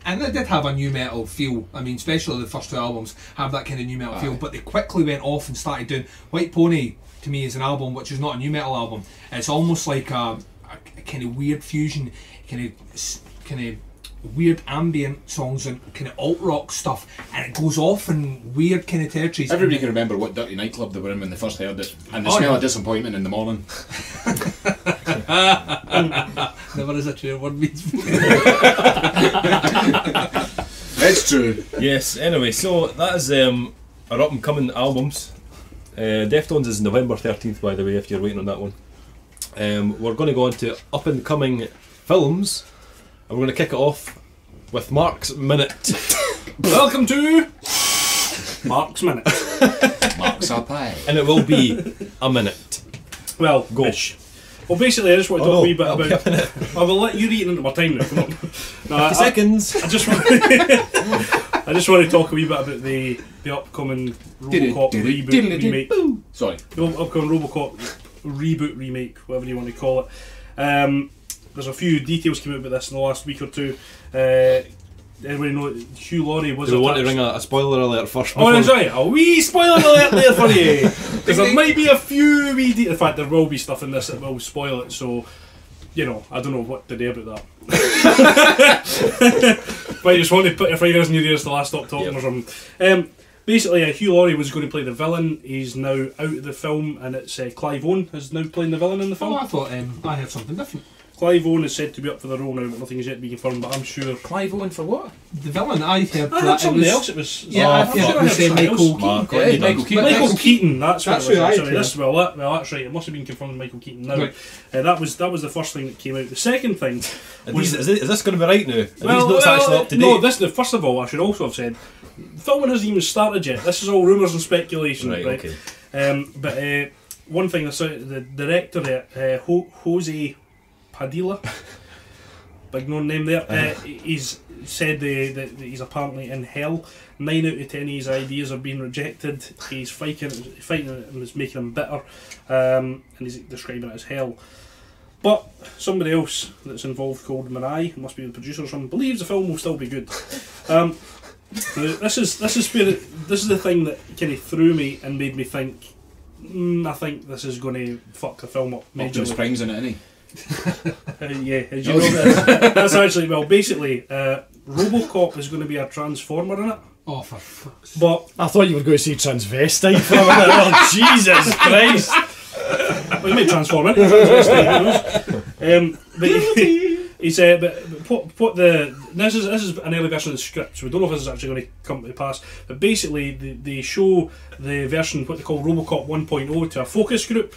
And they did have a new metal feel. I mean, especially the first two albums have that kind of new metal feel. But they quickly went off and started doing White Pony. To me, is an album which is not a new metal album. It's almost like a kind of weird fusion, kind of weird ambient songs and kind of alt rock stuff, and it goes off in weird kind of territories. Everybody can remember what dirty nightclub they were in when they first heard it, and the Oh, smell yeah. of disappointment in the morning. Never is a true word means. It's true. Yes, anyway, so that is our up and coming albums. Deftones is November 13th, by the way, if you're waiting on that one. We're going to go on to up and coming films, and we're going to kick it off with Mark's Minute. Welcome to Mark's minute. Marks are pie. And it will be a minute. Well, Go. ish. Well, basically, I just want to talk a wee bit about. I will let you eat into my time now. Come on. No, 50 seconds. I just want. I just want to talk a wee bit about the upcoming RoboCop reboot remake. Sorry. The upcoming RoboCop reboot remake, whatever you want to call it. There's a few details came out about this in the last week or two. Everybody know Hugh Laurie was. Do we want to ring a spoiler alert first? Oh, before- sorry, a wee spoiler alert there for you. Because there might be a few wee in fact, there will be stuff in this that will spoil it, so, you know, I don't know what to do about that. But you just want to put your fingers in your ears till I stop talking or something. Basically, Hugh Laurie was going to play the villain. He's now out of the film, and it's Clive Owen is now playing the villain in the film. Oh, I thought I heard something different. Clive Owen is said to be up for the role now, but nothing is yet to be confirmed, but I'm sure... Clive Owen for what? The villain, I heard I heard that something it was... else, it was... Yeah, Oh, I heard it was something Michael else. Keaton. Yeah, Michael Keaton. Michael Keaton, that's what it That's was. who I Sorry, heard. that's right, it must have been confirmed Michael Keaton now. Right. That was the first thing that came out. The second thing... Is this going to be right now? Are these notes actually up to date? No, first of all, I should also have said, filming hasn't even started yet. This is all rumours and speculation, right? Okay. But one thing, the director there, Jose Padilla, big known name there, he's said that he's apparently in hell. 9 out of 10 of his ideas are being rejected. He's fighting it and it's making him bitter, and he's describing it as hell. But somebody else that's involved called Mirai, must be the producer or something, believes the film will still be good. This is the thing that kind of threw me and made me think. I think this is going to fuck the film up Optimus majorly. Prime's in it, isn't he? Yeah, as you know, that's actually basically RoboCop is going to be a transformer in it, Oh, for fuck's but I thought you were going to say transvestite for a minute. Oh, Jesus Christ. well, he may transform it. But he said, but this is an early version of the script, so we don't know if this is actually going to come to pass. But basically, they show the version what they call RoboCop 1.0 to a focus group,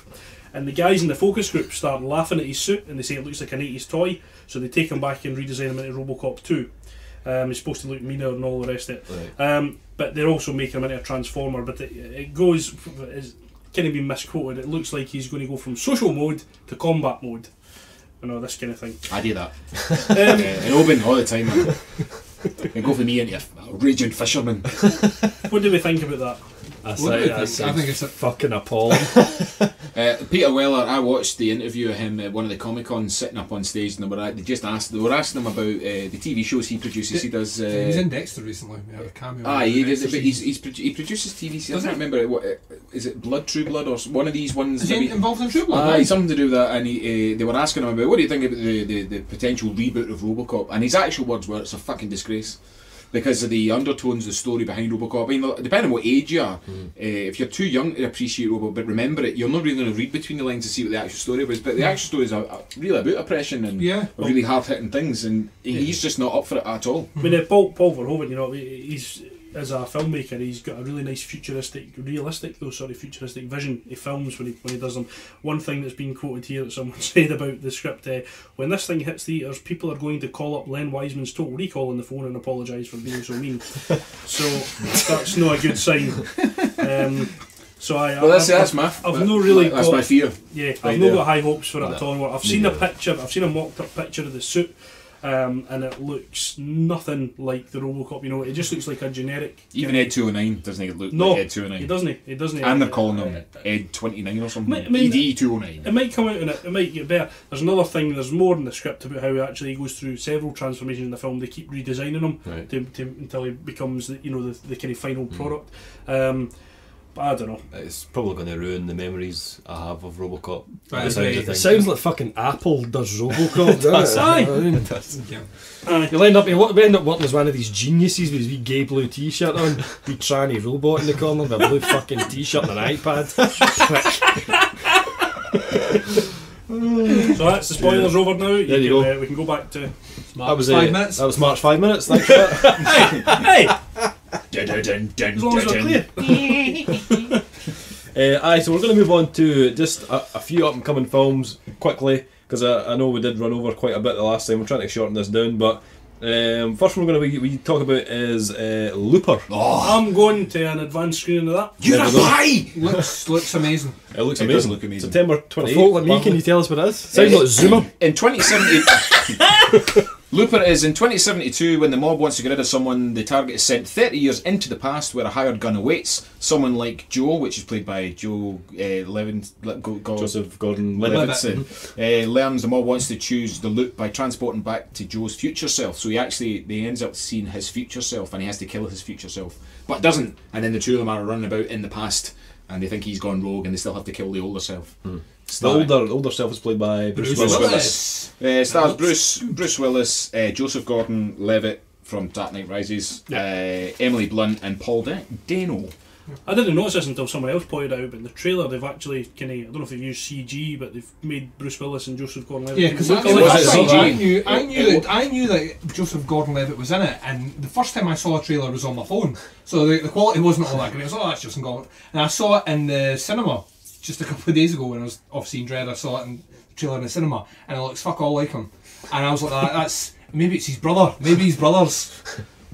and the guys in the focus group start laughing at his suit, and they say it looks like an 80s toy. So they take him back and redesign him into RoboCop 2. He's supposed to look meaner and all the rest of it. Right. But they're also making him into a transformer. But it goes. It's kind of been misquoted. It looks like he's going to go from social mode to combat mode. You know, this kind of thing. I do that. In Oban all the time, man. And go for me into a raging fisherman. What do we think about that? I think it's a fucking appalling. Peter Weller, I watched the interview of him at one of the Comic Cons sitting up on stage, and they were asking him about the TV shows he produces. He does. he was in Dexter recently. We had a cameo. He in did, Dexter but season. he produces TV. I Does can't he? remember what is it, True Blood, or one of these ones. Is he maybe? involved in True Blood? Aye, something to do with that, and they were asking him about what do you think about the potential reboot of RoboCop, and his actual words were, "It's a fucking disgrace." Because of the undertones, the story behind RoboCop. I mean, depending on what age you are, if you're too young to appreciate RoboCop, but remember it, you're not really going to read between the lines to see what the actual story was. But the actual story is really about oppression and really hard hitting things, and he's just not up for it at all. I mean, Paul Verhoeven, you know, he's as a filmmaker, he's got a really nice futuristic vision he films when he does them. One thing that's been quoted here that someone said about the script: when this thing hits theatres, people are going to call up Len Wiseman's Total Recall on the phone and apologise for being so mean. So that's not a good sign. That's my fear. Yeah, Right I've not there. got high hopes for it at all. I've seen a picture. I've seen a mocked up picture of the suit. And it looks nothing like the RoboCop. You know, it just looks like a generic. Even Ed 209 doesn't look No, like Ed 209. He doesn't. And they're calling him Ed 29 or something. I mean, ED 209. It might come out and it might get better. There's another thing. There's more in the script about how he goes through several transformations in the film. They keep redesigning him until he becomes the kind of final product. But I don't know. It's probably going to ruin the memories I have of RoboCop. It sounds like fucking Apple does RoboCop, doesn't it? Aye. You'll end up working as one of these geniuses with his wee gay blue t-shirt on, wee tranny robot in the corner with a blue fucking t-shirt and an iPad. So that's the spoilers over now. There you go. We can go back to. That was 5 minutes. That was March 5 minutes. Thanks for that. Hey! As long as we're clear. Aye, so we're going to move on to just a few up and coming films quickly, because I know we did run over quite a bit the last time. We're trying to shorten this down, but First one we're going to we talk about is Looper. I'm going to an advanced screening of that. You're a pie! Looks amazing. It looks It amazing. does look amazing. September For 28th. folk like me, can you tell us what it is? Sounds like Zoomer. In 2070, Looper is in 2072 when the mob wants to get rid of someone. The target is sent 30 years into the past where a hired gun awaits. Someone like Joe, which is played by Joe Joseph Gordon-Levitt. Levinson, learns the mob wants to choose the loop by transporting back to Joe's future self. So he ends up seeing his future self, and he has to kill his future self, but doesn't. And then the two of them are running about in the past, and they think he's gone rogue, and they still have to kill the older self. The older self is played by Bruce Willis. Stars Bruce Willis, Joseph Gordon-Levitt from Dark Knight Rises, Emily Blunt, and Paul Dano. I didn't notice this until somebody else pointed out, but in the trailer they've actually kind of, I don't know if they've used CG, but they've made Bruce Willis and Joseph Gordon-Levitt. Yeah, because look alike. I knew that Joseph Gordon-Levitt was in it, and the first time I saw a trailer was on my phone, so the quality wasn't all that great. I was that's Joseph Gordon, and I saw it in the cinema just a couple of days ago when I was off seeing Dread. I saw it in the trailer in the cinema, and it looks fuck all like him, and I was like, that's maybe it's his brother, maybe he's brothers.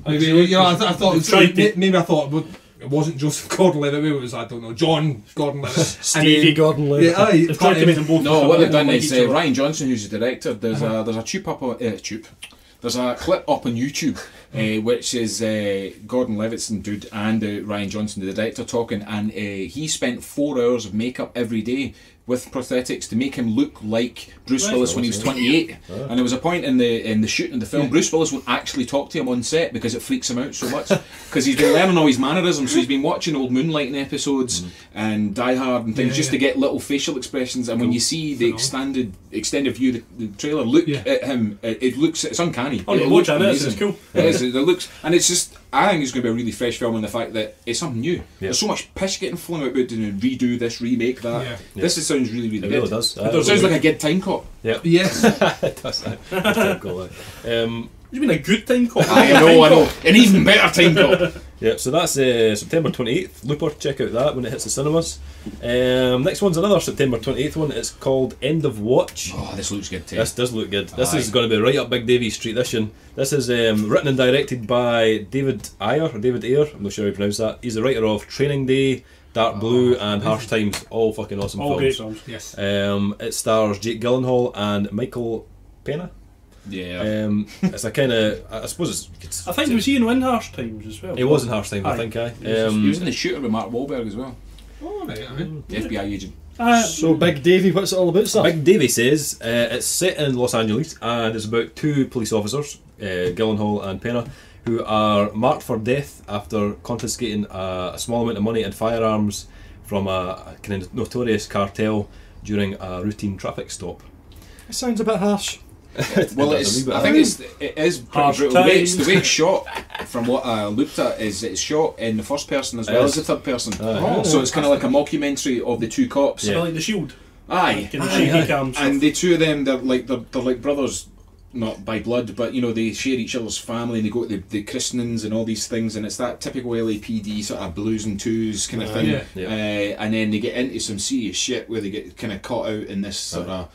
Maybe, you know, I thought maybe I thought. It wasn't Joseph Gordon-Levitt, maybe it was, I don't know, John Gordon-Levitt. Stevie Gordon-Levitt. Yeah, aye. They've tried to make them both. No, what they've done like is each other. Ryan Johnson, who's the director. There's a tube up on There's a clip up on YouTube, which is Gordon Levittson dude and Ryan Johnson, the director, talking, and he spent 4 hours of makeup every day with prosthetics to make him look like Bruce Willis when he was 28. And there was a point in the shooting of the film, Bruce Willis won't actually talk to him on set because it freaks him out so much, because he's been learning all his mannerisms. So he's been watching old Moonlighting episodes and Die Hard and things just to get little facial expressions. And when you see the extended view, the trailer, look at him, it's uncanny. Oh, It watch looks it, amazing. it's cool. It is. It looks, and it's just. I think it's going to be a really fresh film in the fact that it's something new. There's so much pish getting flung about doing redo this, remake that. This sounds really, really It good. really does. It sounds like a good time cop. Yes. It does. You've been a good time cop. I know. An even better time cop. Yeah, so that's September 28th. Looper, check out that when it hits the cinemas. Next one's another September 28th one. It's called End of Watch. Oh, this looks good too. This does look good. This is going to be right up Big Davey Street. This is written and directed by David Ayer. I'm not sure how you pronounce that. He's the writer of Training Day, Dark Blue, and Harsh Times. All fucking awesome All films. great films. Yes. It stars Jake Gyllenhaal and Michael Pena. Yeah. It's a kind of, I suppose it's. I think he was in Harsh Times as well. It was in Harsh Times, I Aye. think. He was in The Shooter with Mark Wahlberg as well. Oh, right, I mean. The FBI agent. So Big Davey, what's it all about, sir? Big Davey says it's set in Los Angeles and it's about two police officers, Gyllenhaal and Pena, who are marked for death after confiscating a small amount of money and firearms from a kind of notorious cartel during a routine traffic stop. It sounds a bit harsh. Well, It does a wee bit I think it is pretty Harsh brutal. The way times. it's shot, from what I looked at, is it's shot in the first person as well as the third person. So it's kind of like a mockumentary of the two cops. So like The Shield. Aye. Kind of shaky cam stuff. And the two of them, they're like brothers, not by blood, but you know, they share each other's family and they go to the christenings and all these things, and it's that typical LAPD sort of blues and twos kind of thing. And then they get into some serious shit where they get kind of caught out in this sort of.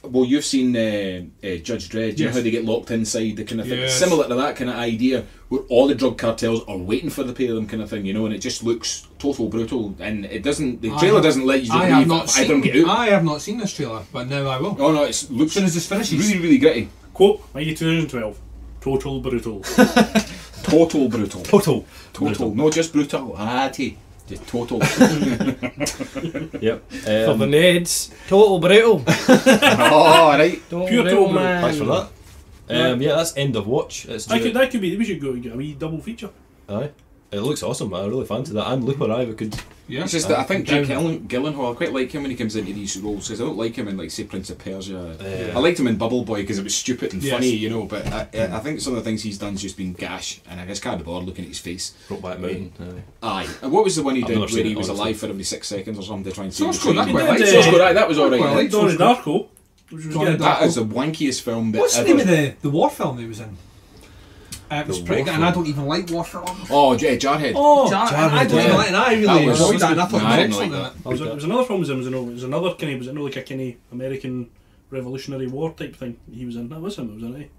Well, you've seen Judge Dredd. You know how they get locked inside, the kind of thing. Yes. Similar to that kind of idea, where all the drug cartels are waiting for the pair of them, kind of thing. You know, and it just looks total brutal, and it doesn't. The trailer doesn't let you I believe have either them get out. I have not seen this trailer, but now I will. Oh no, it looks As soon as this finishes. really, really gritty. Quote, Mighty 2012. Total brutal. Total brutal. Total. Not just brutality. Just total. Yep. For the Neds, total brutal. Oh, right. Total Pure brutal, total man. Thanks for that. Yeah, that's End of Watch. It's That could be. We should go and get a wee double feature. Aye. It looks awesome. I really fancy that. And Looper, we could. Yeah. It's just that I think Jake Gyllenhaal, I quite like him when he comes into these roles, because I don't like him in, like, say, Prince of Persia. I liked him in Bubble Boy because it was stupid and funny, you know, but I think some of the things he's done's just been gash, and I guess can't be bothered looking at his face. Brokeback Mountain. Aye. And what was the one he I've did never seen where he it, was honestly. alive for every 6 seconds or something to try and Source save the Code, train? that quite did, like. Source Code, aye, that was alright. Quite like Donnie Source Code. Darko. Which was Donnie good. That is the wankiest film that What's the ever. name of the war film he was in? It was The pretty war good, and I don't even like war films. Oh, Jarhead. Oh! I don't even like, and I really That was- enjoyed that, and I thought No, I it didn't was like excellent. that. There was another film was another kind of, was it like a kind of American Revolutionary War type thing he was in? That was him, wasn't it?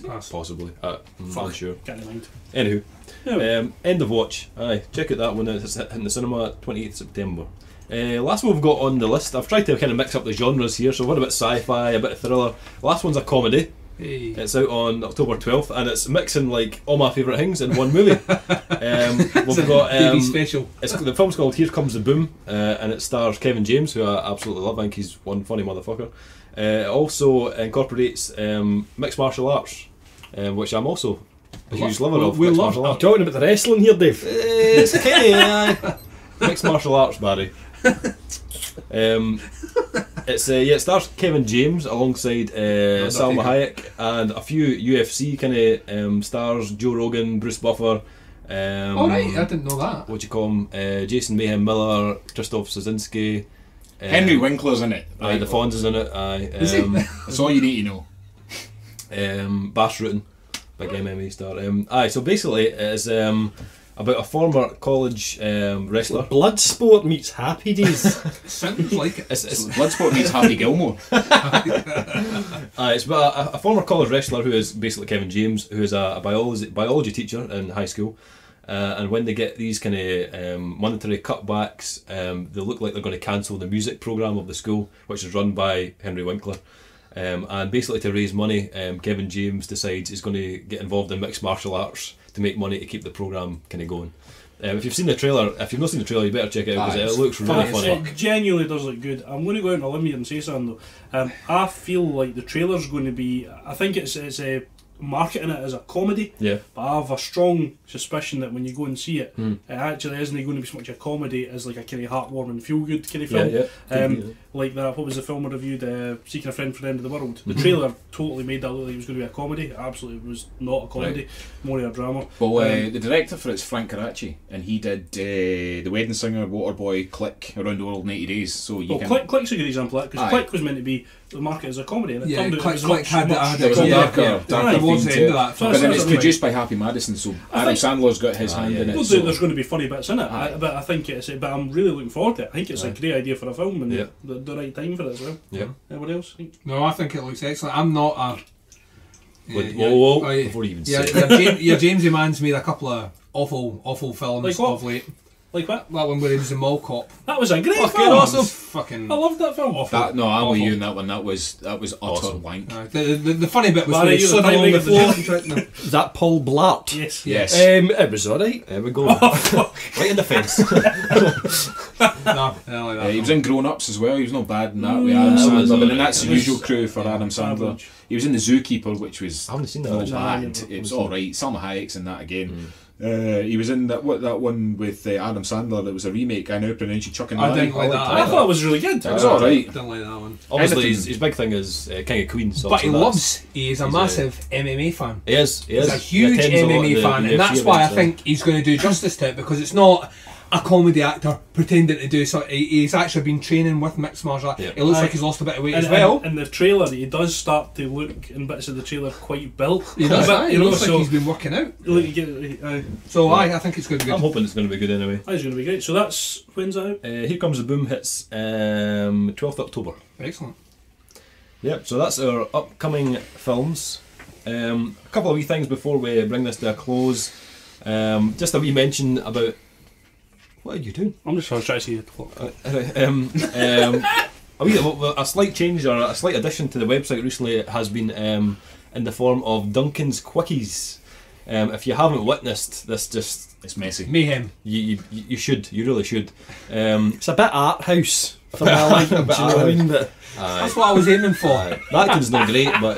Pass. Possibly. I'm Fuck. not sure. Can't mind. Anywho, Yeah. End of Watch. Aye, check out that one. It's in the cinema 28th September. Last one we've got on the list, I've tried to kind of mix up the genres here, so one a bit sci-fi, a bit of thriller. The last one's a comedy. Hey. It's out on October 12th, and it's mixing like all my favourite things in one movie. We've got baby special. the film's called Here Comes the Boom, and it stars Kevin James, who I absolutely love. I think he's one funny motherfucker. It also incorporates mixed martial arts, which I'm also a huge lover of. we mixed love martial I'm arts. talking about the wrestling here, Dave. It's kinda, mixed martial arts, Barry. It stars Kevin James alongside Salma Hayek and a few UFC kind of stars: Joe Rogan, Bruce Buffer. Alright, I didn't know that. What do you call him? Jason Mayhem Miller, Krzysztof Szynski. Henry Winkler's in it. Aye, the Fonz is in it. Aye, Is he? That's all you need to know. Bass Rutten, big MMA star. Aye, so basically it is about a former college wrestler. Bloodsport meets Happy Days. Sounds like it. It's Bloodsport meets Happy Gilmore. it's about a former college wrestler who is basically Kevin James, who is a biology teacher in high school. And when they get these kind of monetary cutbacks, they look like they're going to cancel the music program of the school, which is run by Henry Winkler. And basically to raise money, Kevin James decides he's going to get involved in mixed martial arts to make money to keep the program kind of going. If you've seen the trailer, if you've not seen the trailer, you better check it out because it looks really funny. It genuinely does look good. I'm going to go out on a limb here and say something though. I feel like the trailer's going to be. I think it's a marketing it as a comedy. Yeah. But I have a strong suspicion that when you go and see it, it actually isn't going to be so much a comedy as like a kind of heartwarming, feel good kind of film. Yeah. Like that. What was the film I reviewed? Seeking a Friend for the End of the World. The trailer totally made that look like it was going to be a comedy. It absolutely was not a comedy, more of a drama. Well, the director for it's Frank Karachi, and he did The Wedding Singer, Waterboy, Click, Around the World in 80 Days. So you can. Click's a good example of that because Aye. Click was meant to be the market as a comedy, and it Yeah, turned out it Click was had There was a Yeah, darker, yeah. darker Aye. theme Towards the to end it. of that film. But then it's That's produced by Happy Madison, so Adam Sandler's got his hand in it. Well, So there's going to be funny bits in it, Aye. but I think it's. But I'm really looking forward to it. I think it's a great idea for a film and Yeah. the right time for it as well. Yeah. Anyone else? No, I think it looks excellent. I'm not a. Whoa, Aye. before you even Yeah, say it. your Jamesy man's made a couple of awful films Like what? of late. Like what? That one where he was a mall cop. That was a great Fucking film. awesome. Fucking. I loved that film. that, no, I'm with Awful. you in that one. That was utter Awesome. wank. The funny bit was Barry, when he you're slid the along the tiebreaker floor. of and tried to- Is that Paul Blart? Yes. Yes. It was alright. There we go. Right in the fence. No, I like that. He was in Grown Ups as well. He was not bad in that with that Adam was Sandler. But alright. then that's the It was- usual crew for Adam Sandler. Average. He was in The Zookeeper, which was I haven't seen that. not actually. bad. It was all right. Salma Hayek's in that again. He was in that one with Adam Sandler. That was a remake. I now pronounce you Chuck and I Larry. didn't like that. I thought it was really good. It was all right. Didn't like that one. Obviously, Anything- his big thing is King of Queens. So But he that's- loves. He is a he's massive MMA fan. He is. He is. He's a He huge attends a lot of MMA the fan, UFC and that's why I events, think he's going to do justice to it because it's not a comedy actor pretending to do so. He's actually been training with mixed martial arts. Yeah. It looks Aye. like he's lost a bit of weight And, as well. in the trailer, he does start to look in bits of the trailer quite built. He does. But, Aye, you he know, looks so like he's been working out. look, you get, So I think it's going to be I'm good. hoping it's going to be good anyway. that is going to be great. So that's when's that out? Here Comes the Boom hits 12th October. Excellent. Yep, so that's our upcoming films. A couple of wee things before we bring this to a close. Just a wee mention about. What are you doing? I'm just trying to see the clock. A slight change or a slight addition to the website recently has been in the form of Duncan's Quickies. If you haven't witnessed this, just It's messy. Mayhem. you should, you really should. It's a bit art house for my liking, do you know what I mean? But That's what I was aiming for. That tune's not great, but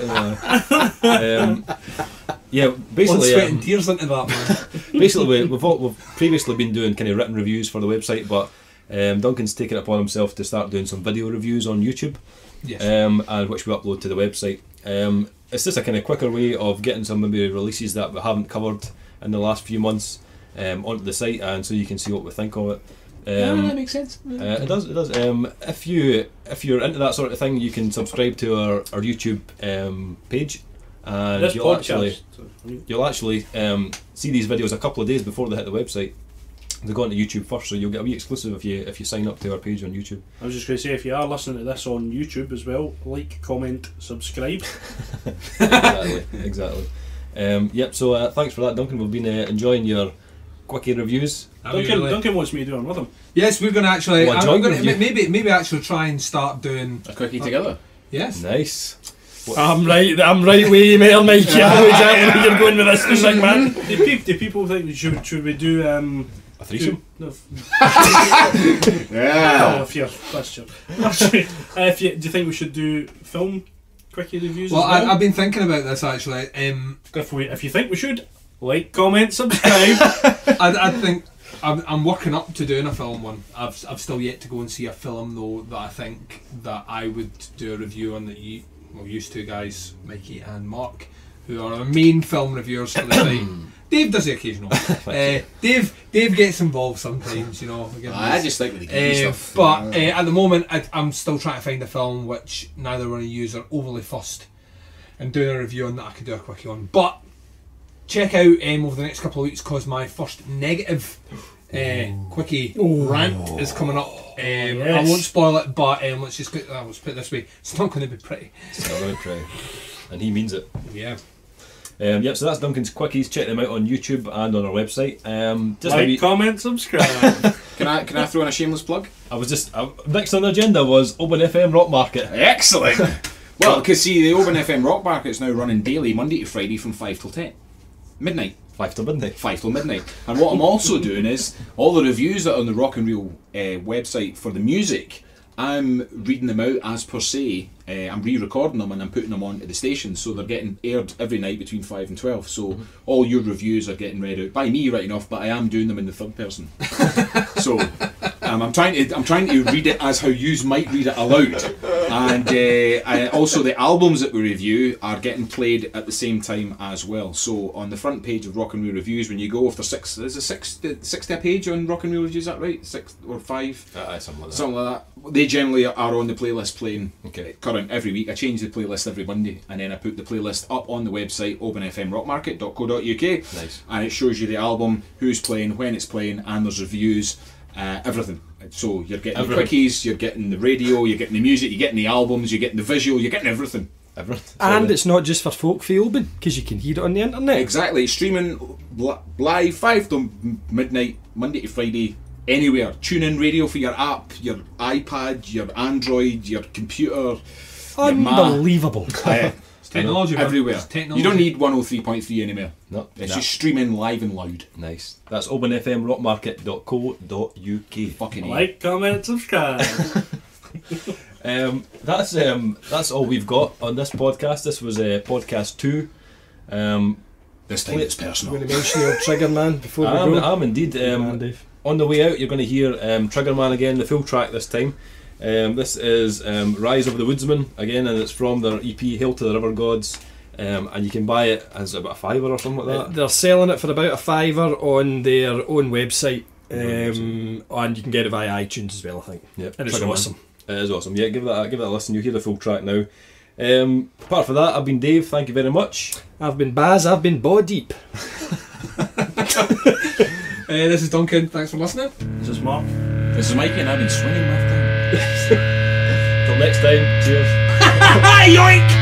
yeah, One basically, sweat and tears into that, man. basically we've previously been doing kind of written reviews for the website, but Duncan's taken it upon himself to start doing some video reviews on YouTube, Yes. and which we upload to the website. It's just a kind of quicker way of getting some maybe releases that we haven't covered in the last few months onto the site, and so you can see what we think of it. that makes sense. It does. It does. If you're into that sort of thing, you can subscribe to our YouTube page, and This you'll actually podcast. see these videos a couple of days before they hit the website. They go onto YouTube first, so you'll get a wee exclusive if you sign up to our page on YouTube. I was just going to say, if you are listening to this on YouTube as well, like, comment, subscribe. Exactly. Yep. So thanks for that, Duncan. We've been enjoying your quickie reviews. Duncan wants me to do one with him. Yes, we're going to actually. Well, I'm join gonna, with you. maybe actually try and start doing. A quickie together. Yes. Nice. I'm right with you, mate, Mike. I know exactly where you're going with this thing, man. Do people think should we do A threesome? Yeah. That's your. Do you think we should do film quickie reviews? Well, as well? I've been thinking about this actually. If you think we should, like, comment, subscribe. I think I'm working up to doing a film one. I've still yet to go and see a film though that I think that I would do a review on that used to guys, Mikey and Mark, who are our main film reviewers for the site. Dave does the occasional. Dave gets involved sometimes, you know. I just like with the geeky stuff. But at the moment, I'm still trying to find a film which neither one of you are overly fussed and doing a review on that I could do a quickie on. But check out over the next couple of weeks because my first negative quickie rant is coming up. I won't spoil it, but let's put it this way: it's not going to be pretty. It's not going to be pretty, and he means it. Yeah. Yep. So that's Duncan's quickies. Check them out on YouTube and on our website. Just like, maybe, comment, subscribe. Can I throw in a shameless plug? I was just next on the agenda was Oban FM Rock Market. Excellent. Well, because see, the Oban FM Rock Market is now running daily, Monday to Friday, from 5 till 10, midnight. 5 till midnight. 5 till midnight. And what I'm also doing is all the reviews that are on the Rock and Reel website for the music, I'm reading them out as per se. I'm re-recording them and I'm putting them onto the station, so they're getting aired every night between 5 and 12. So all your reviews are getting read out by me right enough, but I am doing them in the third person. So I'm trying to read it as how yous might read it aloud. And also the albums that we review are getting played at the same time as well. So on the front page of Rock and Reel Reviews, when you go after six a page on Rock and Reel Reviews, is that right? 6 or 5? Something like that. Something like that. They generally are on the playlist playing Okay. current every week. I change the playlist every Monday, and then I put the playlist up on the website openfmrockmarket.co.uk. Nice. And it shows you the album, who's playing, when it's playing, and there's reviews, everything. So you're getting the quickies, you're getting the radio, you're getting the music, you're getting the albums, you're getting the visual, you're getting everything. And it's not just for folk Oban, because you can hear it on the internet. Exactly, streaming live 5 till midnight, Monday to Friday, anywhere. Tune in radio for your app, your iPad, your Android, your computer. Unbelievable. Technology, man. Everywhere. It's technology. You don't need 103.3 anymore. No, It's just streaming live and loud. nice. That's openfmrockmarket.co.uk. Fucking Like, comment, subscribe. That's all we've got on this podcast. This was podcast 2. This time it's I'm personal. going to mention your Trigger Man before we go. I'm indeed. Man, Dave. On the way out, you're going to hear Trigger Man again, the full track this time. This is Rise of the Woodsman again, and it's from their EP Hail to the River Gods. And you can buy it as about a $5 or something like that. They're selling it for about a $5 on their own website, and you can get it via iTunes as well, I think. Yep. And it's Trigger Man. awesome. It is awesome. Yeah, give that a listen. You'll hear the full track now. Apart from that, I've been Dave. Thank you very much. I've been Baz. I've been Bo Deep. This is Duncan. Thanks for listening. This is Mark. This is Mikey, and I've been swinging my thing. Till next time. Cheers. Yoink!